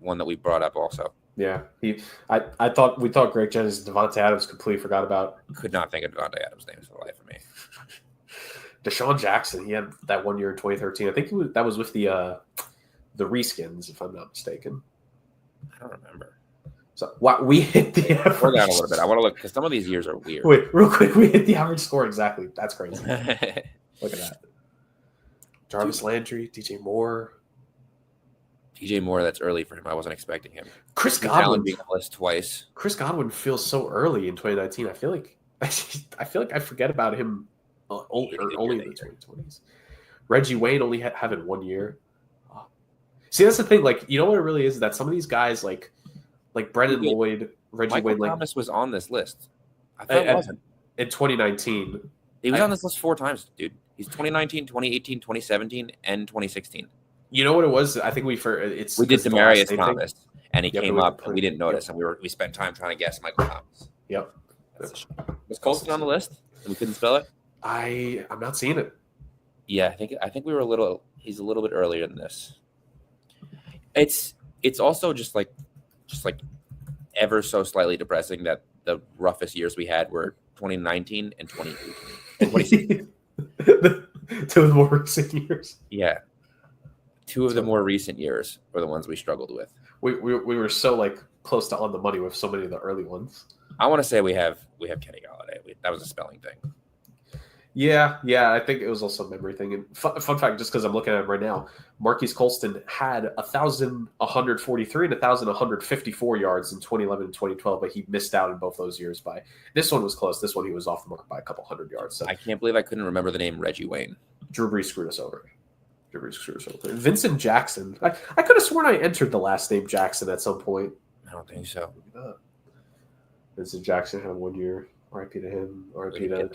one that we brought up also. Yeah. We thought Greg Jennings and Devontae Adams completely forgot about. Could not think of Devontae Adams' name for the life of me. Deshaun Jackson, he had that 1 year in 2013. I think that was with the reskins, if I'm not mistaken. I don't remember. So we hit the average. Slow down a little bit. I want to look because some of these years are weird. Wait, real quick, we hit the average score exactly. That's crazy. Look at that. Jarvis Landry, DJ Moore. DJ Moore, that's early for him. I wasn't expecting him. Chris Godwin being on the list twice. Chris Godwin feels so early in 2019. I feel like I forget about him only in the 2020s. Reggie Wayne only having 1 year. See, that's the thing. Like, you know what it really is? That some of these guys, like Brendan Lloyd, Reggie Wayne, Thomas was on this list. I thought it wasn't. In 2019. He was on this list 4 times, dude. He's 2019, 2018, 2017, and 2016. You know what it was? I think we did Demaryius Thomas, and he came up, and we didn't notice, and we spent time trying to guess Michael Thomas. Yep. Was Colston on the list? And we couldn't spell it. I'm not seeing it. Yeah, I think we were he's a little bit earlier than this. It's also just like ever so slightly depressing that the roughest years we had were 2019 and 2018 and 2016. 2 of the more recent years. Yeah. 2 of the more recent years were the ones we struggled with. We were so like close to on the money with so many of the early ones. I want to say we have Kenny Golladay. That was a spelling thing. Yeah. I think it was also a memory thing. And fun fact, just because I'm looking at him right now, Marquise Colston had 1,143 and 1,154 yards in 2011 and 2012, but he missed out in both those years by. This one was close. This one he was off the mark by a couple hundred yards. So I can't believe I couldn't remember the name Reggie Wayne. Drew Brees screwed us over. Vincent Jackson. I could have sworn I entered the last name Jackson at some point. I don't think so. Vincent Jackson had 1 year. R.I.P. to him. R.I.P. to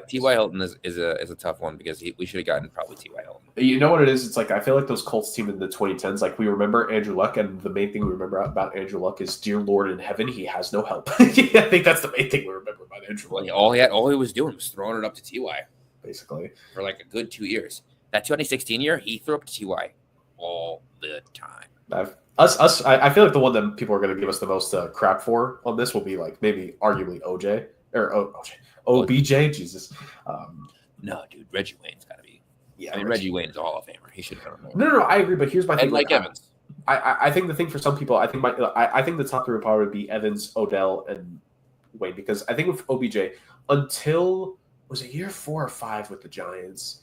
T.Y. Hilton is a tough one because we should have gotten probably T.Y. Hilton. You know what it is? It's like I feel like those Colts team in the 2010s. Like we remember Andrew Luck, and the main thing we remember about Andrew Luck is, "Dear Lord in heaven, he has no help." I think that's the main thing we remember about Andrew Luck. All he was doing was throwing it up to T.Y. basically for like a good 2 years. That 2016 year, he threw up to T.Y. all the time. I feel like the one that people are going to give us the most crap for on this will be like maybe arguably OJ or OBJ. Jesus. No, dude, Reggie Wayne's got to be. Yeah, I mean, Reggie Wayne is a Hall of Famer. He should have done more. No, I agree. But here's my thing. And Mike Evans. I think the thing for some people, I think the top three would probably be Evans, Odell, and Wayne, because I think with OBJ, until was it year 4 or 5 with the Giants,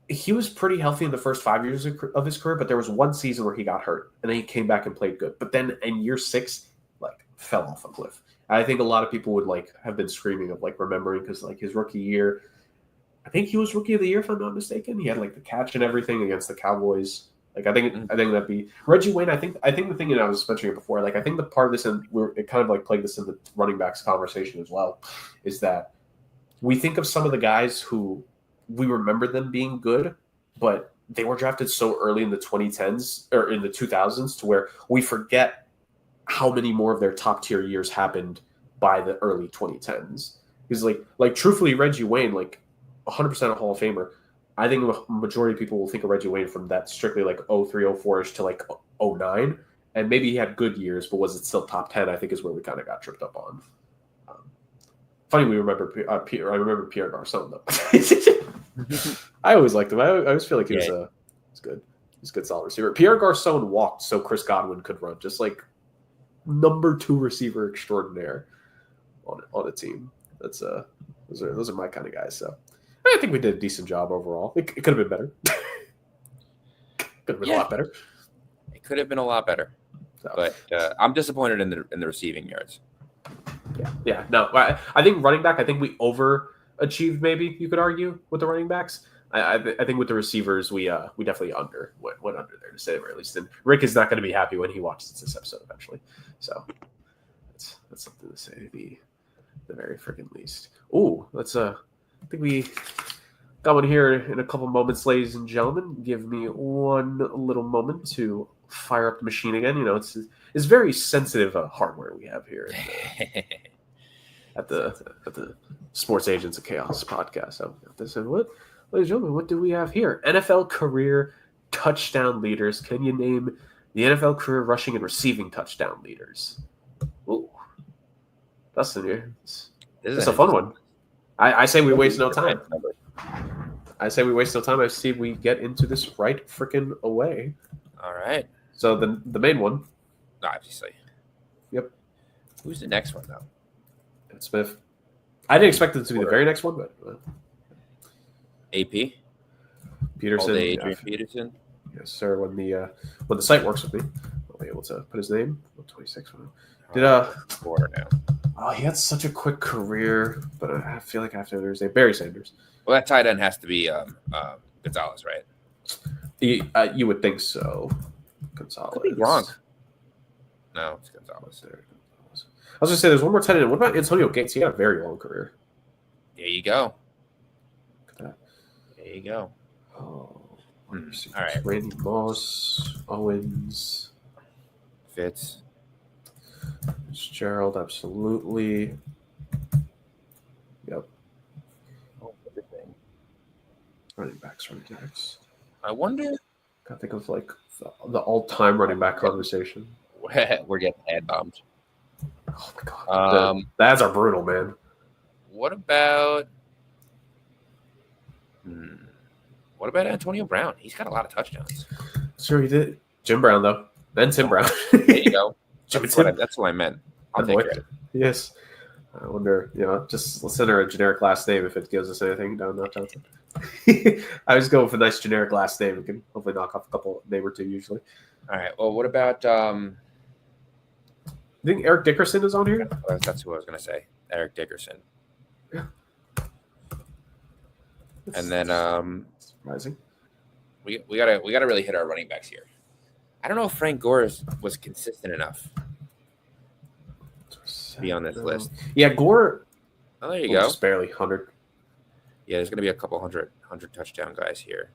he was pretty healthy in the first 5 years of his career, but there was one season where he got hurt, and then he came back and played good. But then in year 6, like, fell off a cliff. And I think a lot of people would like have been screaming of like remembering, because like his rookie year, I think he was rookie of the year if I'm not mistaken. He had like the catch and everything against the Cowboys. Like I think that'd be Reggie Wayne. I think the thing that I was mentioning before, like I think the part of this, and it kind of like played this in the running backs conversation as well, is that we think of some of the guys who we remember them being good, but they were drafted so early in the 2010s or in the 2000s to where we forget how many more of their top tier years happened by the early 2010s. Because like truthfully, Reggie Wayne, like 100% a Hall of Famer. I think a majority of people will think of Reggie Wayne from that strictly like 03, 04-ish to like 09. And maybe he had good years, but was it still top 10, I think is where we kind of got tripped up on. Funny we remember Pierre. I remember Pierre Garçon, though. I always liked him. I always feel like he was good. He's a good solid receiver. Pierre Garçon walked so Chris Godwin could run, just like number 2 receiver extraordinaire on a team. That's those are my kind of guys. So I think we did a decent job overall. It could have been better. Could have been a lot better. It could have been a lot better. So. But I'm disappointed in the receiving yards. Yeah. No, I think running back. I think we overachieved. Maybe you could argue with the running backs. I think with the receivers, we definitely went under there, to say the very least. And Rick is not going to be happy when he watches this episode eventually. So that's something to say the very freaking least. Ooh, I think we got one here in a couple moments, ladies and gentlemen. Give me one little moment to fire up the machine again. You know, it's very sensitive hardware we have here at the Sports Agents of Chaos podcast. So this is what, ladies and gentlemen, what do we have here? NFL career touchdown leaders. Can you name the NFL career rushing and receiving touchdown leaders? Ooh, Dustin here. It's a fun one. I say we waste no time. I see we get into this right freaking away. All right. So the main one. Obviously. Yep. Who's the next one, though? Ed Smith. I didn't expect it to be the very next one, but AP Peterson. Adrian Peterson. Yes, sir. When the site works with me, I'll be able to put his name. 26. Did quarter now. Oh, he had such a quick career, but I feel like after there's Barry Sanders. Well, that tight end has to be Gonzalez, right? You would think so. Gonzalez. Could be wrong. No, it's Gonzalez. I was going to say, there's one more tight end. What about Antonio Gates? He had a very long career. There you go. Look at that. There you go. Oh, all right. Randy Moss, Owens, Fitz. Fitzgerald, absolutely. Yep. Oh, everything. Running backs. I wonder. I think of like the all-time running back conversation. We're getting head bombed. Oh my god. The ads are brutal, man. What about Antonio Brown? He's got a lot of touchdowns. Sure, he did. Jim Brown, though. Then Tim Brown. There you go. That's what I meant. I'll take it. Yes. I wonder, just let's send her a generic last name if it gives us anything. No, not Johnson. I was going with a nice generic last name. We can hopefully knock off a couple name or two usually. All right. Well, what about you think Eric Dickerson is on here? That's who I was going to say. Eric Dickerson. Yeah. And then surprising. We gotta really hit our running backs here. I don't know if Frank Gore was consistent enough to be on this list. Yeah, Gore. Oh, there you go. Just barely 100. Yeah, there's gonna be a couple hundred touchdown guys here.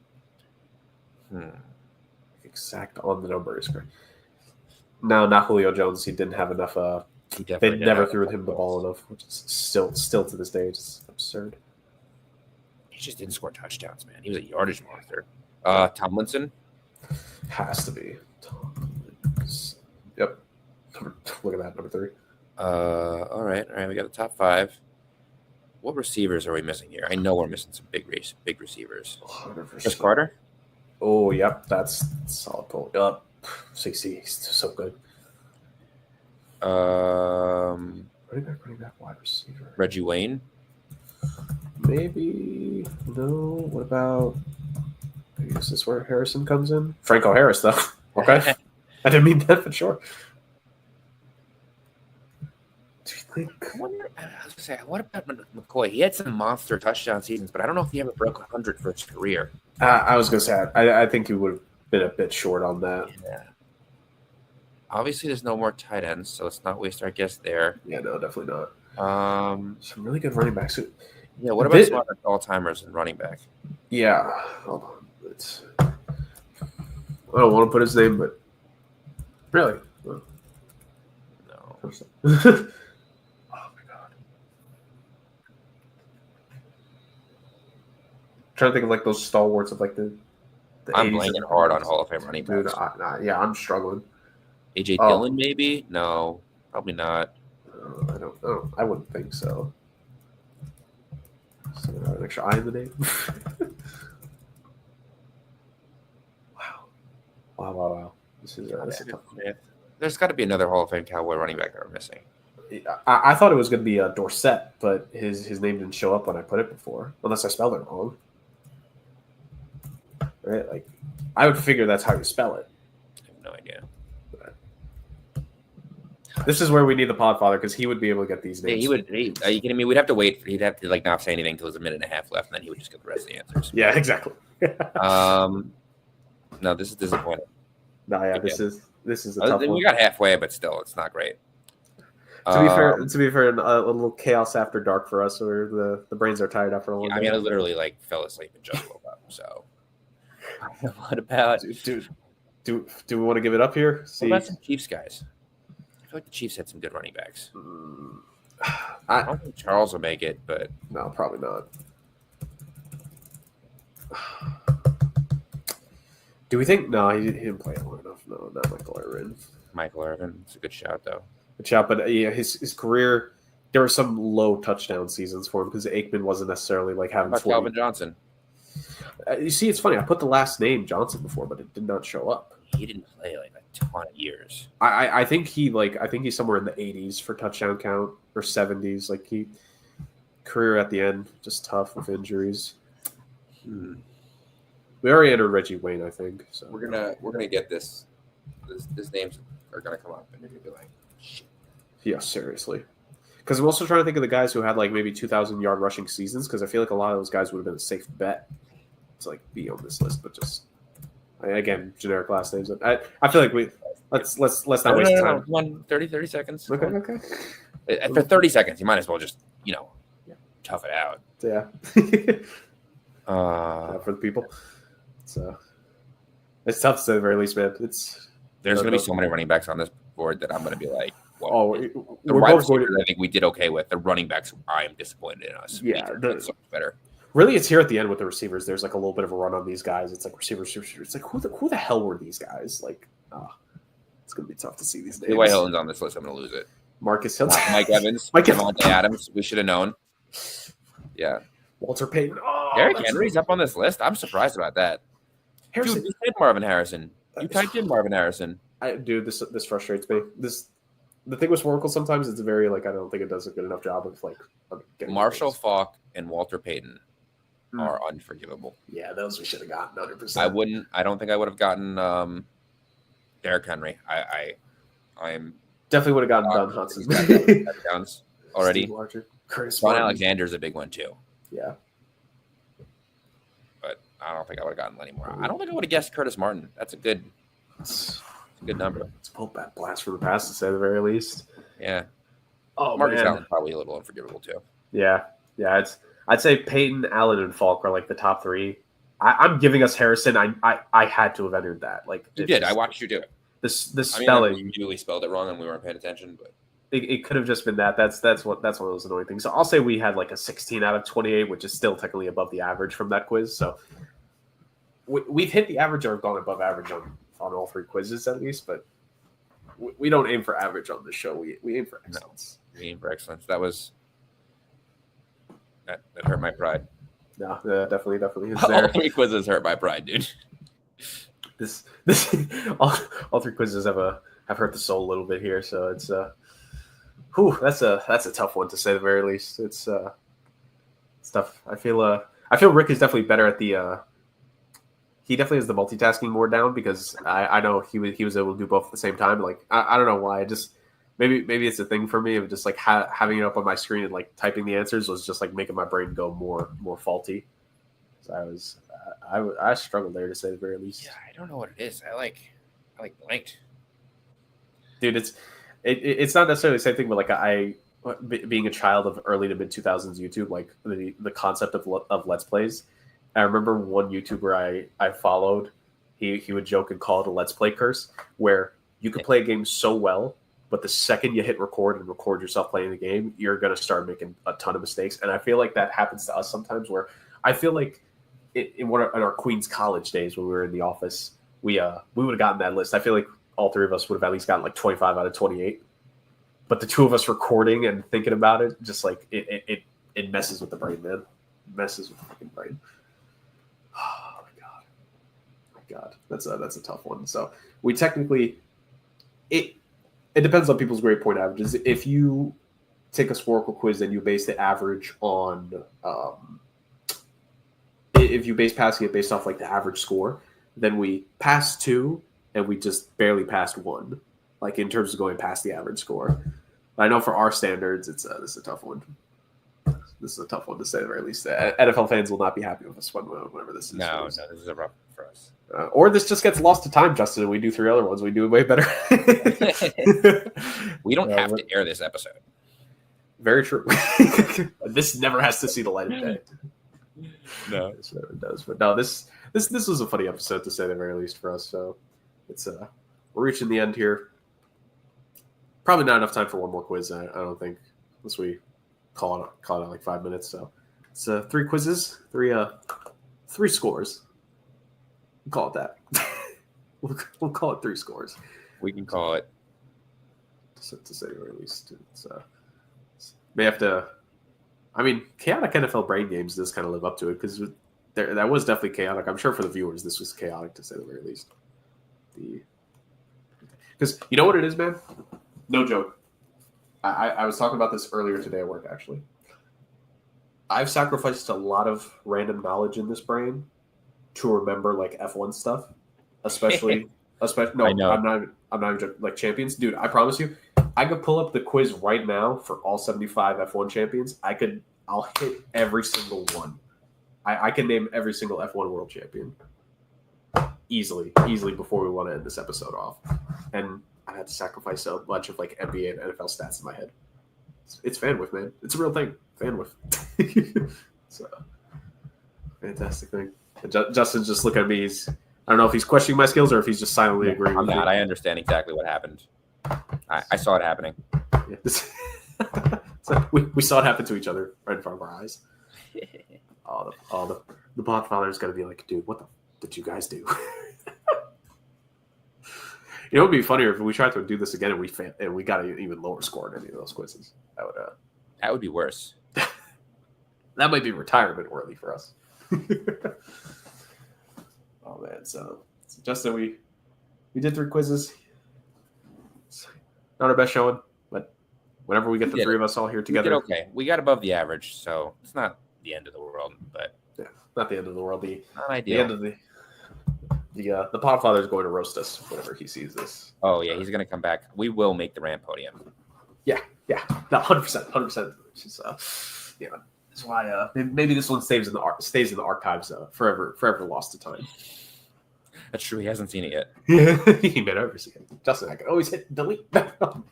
Exact on the number is correct. No, not Julio Jones. He didn't have enough. They never threw him the ball enough, which is still to this day it's absurd. He just didn't score touchdowns, man. He was a yardage monster. Tomlinson has to be. Yep. Look at that, number 3. All right. We got the top 5. What receivers are we missing here? I know we're missing some big receivers. 100%. Chris Carter? Oh, yep. That's solid pull. Yep. CC, he's so good. Running back, wide receiver. Reggie Wayne. Maybe no. What about? Is this where Harrison comes in? Franco Harris, though. Okay, I didn't mean that for sure. Do you think? I was gonna say, what about McCoy? He had some monster touchdown seasons, but I don't know if he ever broke 100 for his career. I was gonna say, I think he would have been a bit short on that. Yeah. Obviously, there's no more tight ends, so let's not waste our guess there. Yeah, no, definitely not. Some really good running backs. Yeah, what about some other all-timers and running back? Yeah, hold on. I don't want to put his name, but really, no. Oh my god! I'm trying to think of like those stalwarts of like the I'm blanking hard on Hall of Fame running backs. Dude, I'm struggling. AJ Dillon, maybe? No, probably not. I don't. I wouldn't think so. So an extra I in the name. Wow. This is a tough one. There's got to be another Hall of Fame Cowboy running back that we're missing. I thought it was going to be Dorsett, but his name didn't show up when I put it before, unless I spelled it wrong. Right? Like, I would figure that's how you spell it. I have no idea. This is where we need the Podfather because he would be able to get these names. Yeah, he would. Are you kidding me? We'd have to wait. He'd have to like not say anything until there's a minute and a half left, and then he would just get the rest of the answers. Yeah, exactly. No, this is disappointing. No, yeah, this is a tough one. We got halfway, but still, it's not great. To be fair, a little chaos after dark for us, where the brains are tired after a long. I mean, I literally like fell asleep and just woke up. So, what about? Do we want to give it up here? See, what about some Chiefs guys? I feel like the Chiefs had some good running backs. I don't think Charles will make it, but no, probably not. Do we think? No, he didn't play long enough. No, not Michael Irvin. Michael Irvin, it's a good shout though. Good shout, but yeah, his career, there were some low touchdown seasons for him because Aikman wasn't necessarily like having. Calvin Johnson. You see, it's funny. I put the last name Johnson before, but it did not show up. He didn't play like a ton of years. I think he's somewhere in the 80s for touchdown count or 70s. Like career at the end, just tough with injuries. We already entered Reggie Wayne, I think. So we're gonna get this. These names are gonna come up, and you're gonna be like, shit. Yeah, seriously. Because I'm also trying to think of the guys who had like maybe 2,000-yard rushing seasons. Because I feel like a lot of those guys would have been a safe bet to like be on this list, but just again, generic last names. I feel like let's not waste time. 30 seconds. Okay. For 30 seconds, you might as well just tough it out. Yeah. For the people. So it's tough to say at the very least, man. There's going to be so many running backs on this board that I'm going to be like, well, the wide receivers I think we did okay with. The running backs, I am disappointed in us. Yeah, so much better. Really, it's here at the end with the receivers. There's like a little bit of a run on these guys. It's like receivers. It's like who the hell were these guys? Like, it's going to be tough to see these names. Dwight Hilton's on this list. I'm going to lose it. Marcus Hilton, Mike Evans, Devontae Adams. We should have known. Yeah. Walter Payton. Derrick Henry's up on this list. I'm surprised about that. Harrison. Dude, you said Marvin Harrison. You typed in Marvin Harrison. This frustrates me. The thing with Oracle sometimes it's very like I don't think it does a good enough job of like getting Marshall Faulk and Walter Payton are unforgivable. Yeah, those we should have gotten 100%. I don't think I would have gotten Derrick Henry. I'm definitely would have gotten Don Hudson. Downs already. Curtis Von Alexander's a big one too. Yeah. But I don't think I would have gotten Lenny Moore. I don't think I would have guessed Curtis Martin. That's a good number. It's a bad blast from the past to say the very least. Yeah. Oh, Marcus Allen's probably a little unforgivable too. Yeah. I'd say Peyton, Allen, and Falk are like the top three. I'm giving us Harrison. I had to have entered that. Like you did. I watched you do it. The spelling. You really spelled it wrong, and we weren't paying attention. But it could have just been that. That's one of those annoying things. So I'll say we had like a 16 out of 28, which is still technically above the average from that quiz. So we've hit the average or gone above average on all three quizzes at least, but we don't aim for average on this show. We aim for excellence. No, we aim for excellence. That hurt my pride. No, definitely is All there. 3 quizzes hurt my pride, dude. this all three quizzes have hurt the soul a little bit here. So it's that's a tough one to say the very least. It's tough. I feel Rick is definitely better at the. He definitely has the multitasking more down because I know he was able to do both at the same time. Like I don't know why. I just maybe it's a thing for me of just like having it up on my screen and like typing the answers was just like making my brain go more faulty. So I struggled there to say the very least. Yeah, I don't know what it is. I like blanked. Dude, it's not necessarily the same thing, but like being a child of early to mid 2000s YouTube, like the concept of Let's Plays. I remember one YouTuber I followed, he would joke and call it a Let's Play curse, where you could play a game so well, but the second you hit record and record yourself playing the game, you're going to start making a ton of mistakes. And I feel like that happens to us sometimes, where I feel like in our Queens College days when we were in the office, we would have gotten that list. I feel like all three of us would have at least gotten like 25 out of 28. But the two of us recording and thinking about it, just like it messes with the brain, man. It messes with the fucking brain. Oh my god, that's a tough one. So we technically, it depends on people's grade point averages. If you take a Sporkle quiz and you base the average on, if you base passing it based off like the average score, then we passed 2 and we just barely passed 1, like in terms of going past the average score. But I know for our standards, this is a tough one. This is a tough one to say, at the very least. NFL fans will not be happy with us whenever this is. No, this is a rough for us. Or this just gets lost to time, Justin, and we do 3 other ones. We do way better. We don't have to air this episode. Very true. This never has to see the light of day. No, it never does. But no, this was a funny episode to say the very least for us. So it's we're reaching the end here. Probably not enough time for one more quiz. I don't think, unless we call it like 5 minutes. So it's 3 quizzes, 3 scores. We'll call it that. we'll call it 3 scores. We can call it. To say the very least, it's may have to. I mean, chaotic NFL brain games does kind of live up to it because that was definitely chaotic. I'm sure for the viewers, this was chaotic to say the very least. Because you know what it is, man? No joke. I was talking about this earlier today at work, actually. I've sacrificed a lot of random knowledge in this brain to remember like F1 stuff, especially. No, I'm not even joking. Like champions, dude. I promise you, I could pull up the quiz right now for all 75 F1 champions. I'll hit every single one. I can name every single F1 world champion easily before we want to end this episode off. And I had to sacrifice a bunch of like NBA and NFL stats in my head. It's FanWith, man. It's a real thing. FanWith. It's a fantastic thing. Justin's just looking at me. I don't know if he's questioning my skills or if he's just silently agreeing with me. I understand exactly what happened. I saw it happening. Yeah. So we saw it happen to each other right in front of our eyes. The Podfather's got to be like, dude, what the did you guys do? It would be funnier if we tried to do this again and we got an even lower score in any of those quizzes. That would be worse. That might be retirement worthy for us. Oh man, so Justin, we did 3 quizzes. It's not our best showing, but whenever we get the 3 of us all here together, we did okay. We got above the average, so it's not the end of the world, but yeah, not the end of the world. Not ideal. The end of the Podfather is going to roast us whenever he sees this. Oh yeah, he's going to come back. We will make the ramp podium. Yeah, no, 100%. Yeah, that's why maybe this one stays in the archives forever lost to time. That's true. He hasn't seen it yet. He may never see it. Justin, I can always hit delete. Never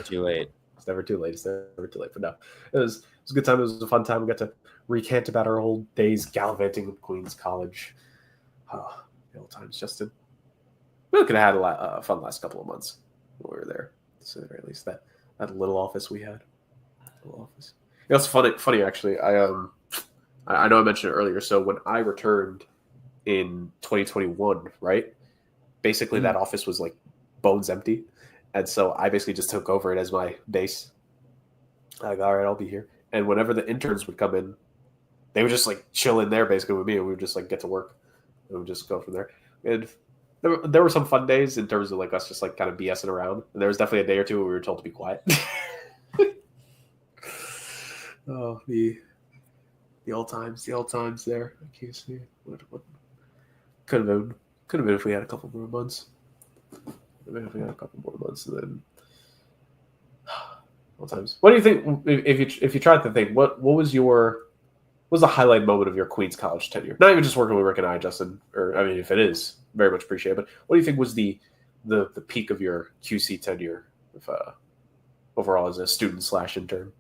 too late. It's never too late. But no, it was a good time. It was a fun time. We got to recant about our old days gallivanting with Queens College. Oh, the old times, Justin. We could have had a fun last couple of months when we were there. So at least that little office we had. Office. You know, it's funny actually. I know I mentioned it earlier. So when I returned in 2021, right? Basically, that office was like bones empty, and so I basically just took over it as my base. Like, all right, I'll be here. And whenever the interns would come in, they would just like chill in there basically with me, and we would just like get to work, and we would just go from there. And there were some fun days in terms of like us just like kind of BSing around. And there was definitely a day or two where we were told to be quiet. Oh, the old times there. I can't see what could have been if we had a couple more months. And then old times. What do you think if you tried to think what was the highlight moment of your Queens College tenure? Not even just working with Rick and I, Justin, or I mean if it is, very much appreciated, but what do you think was the peak of your QC tenure with, overall as a student / intern?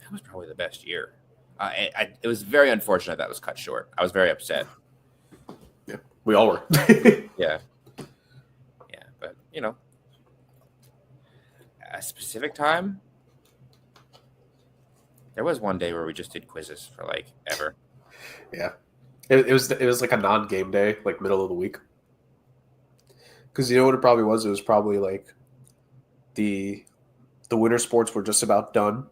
That was probably the best year. It was very unfortunate that was cut short. I was very upset. Yeah, we all were. Yeah, but a specific time. There was one day where we just did quizzes for like ever. Yeah, it was like a non-game day, like middle of the week. Because you know what it probably was? It was probably like the winter sports were just about done.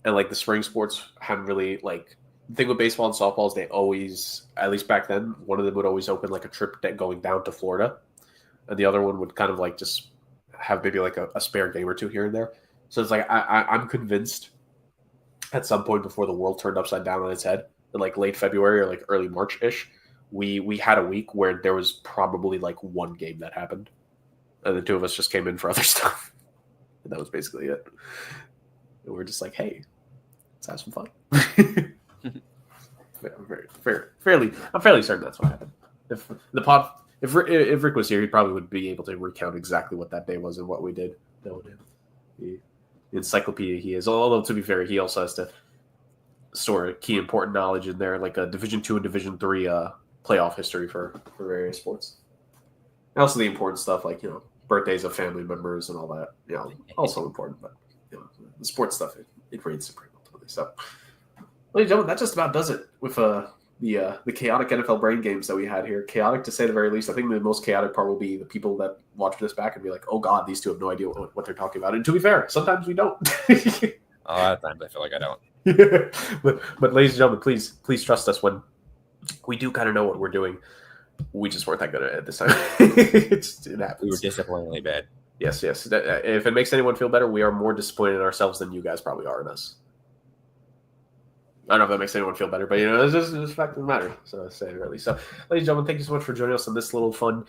And like the spring sports hadn't really like the thing with baseball and softball is they always, at least back then, one of them would always open like a trip going down to Florida, and the other one would kind of like just have maybe like a spare game or two here and there. So it's like I'm convinced at some point before the world turned upside down on its head, in like late February or like early March ish, we had a week where there was probably like one game that happened, and the two of us just came in for other stuff, and that was basically it. And we were just like, hey. Let's have some fun. I'm fairly certain that's what happened. If Rick was here, he probably would be able to recount exactly what that day was and what we did. The encyclopedia he is. Although to be fair, he also has to store key important knowledge in there, like a Division II and Division III playoff history for various sports. And also the important stuff like birthdays of family members and all that. Also important, but the sports stuff it reigns supreme. So, ladies and gentlemen, that just about does it with the chaotic NFL brain games that we had here. Chaotic, to say the very least. I think the most chaotic part will be the people that watch this back and be like, oh, God, these two have no idea what they're talking about. And to be fair, sometimes we don't. A lot of times I feel like I don't. But ladies and gentlemen, please trust us when we do kind of know what we're doing. We just weren't that good at it this time. It happens. We were disappointingly bad. Yes. If it makes anyone feel better, we are more disappointed in ourselves than you guys probably are in us. I don't know if that makes anyone feel better, but it's just a fact of the matter. So I say it early. So, ladies and gentlemen, thank you so much for joining us on this little fun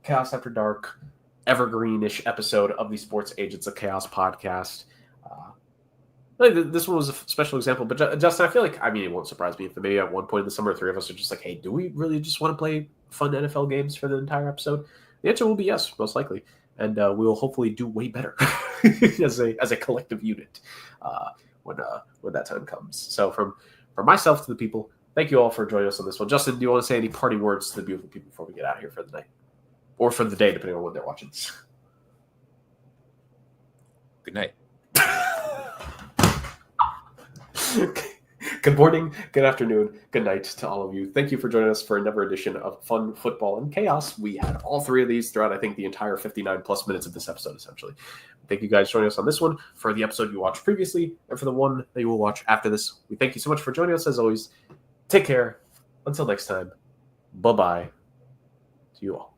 Chaos After Dark, evergreenish episode of the Sports Agents of Chaos podcast. This one was a special example, but Justin, I feel like it won't surprise me if maybe at one point in the summer, three of us are just like, hey, do we really just want to play fun NFL games for the entire episode? The answer will be yes, most likely, and we will hopefully do way better as a collective unit. When that time comes. So from myself to the people, thank you all for joining us on this one. Justin, do you want to say any parting words to the beautiful people before we get out of here for the night? Or for the day, depending on when they're watching this. Good night. Good morning, good afternoon, good night to all of you. Thank you for joining us for another edition of Fun, Football, and Chaos. We had all three of these throughout, I think, the entire 59-plus minutes of this episode, essentially. Thank you guys for joining us on this one, for the episode you watched previously, and for the one that you will watch after this. We thank you so much for joining us, as always. Take care. Until next time, bye-bye to you all.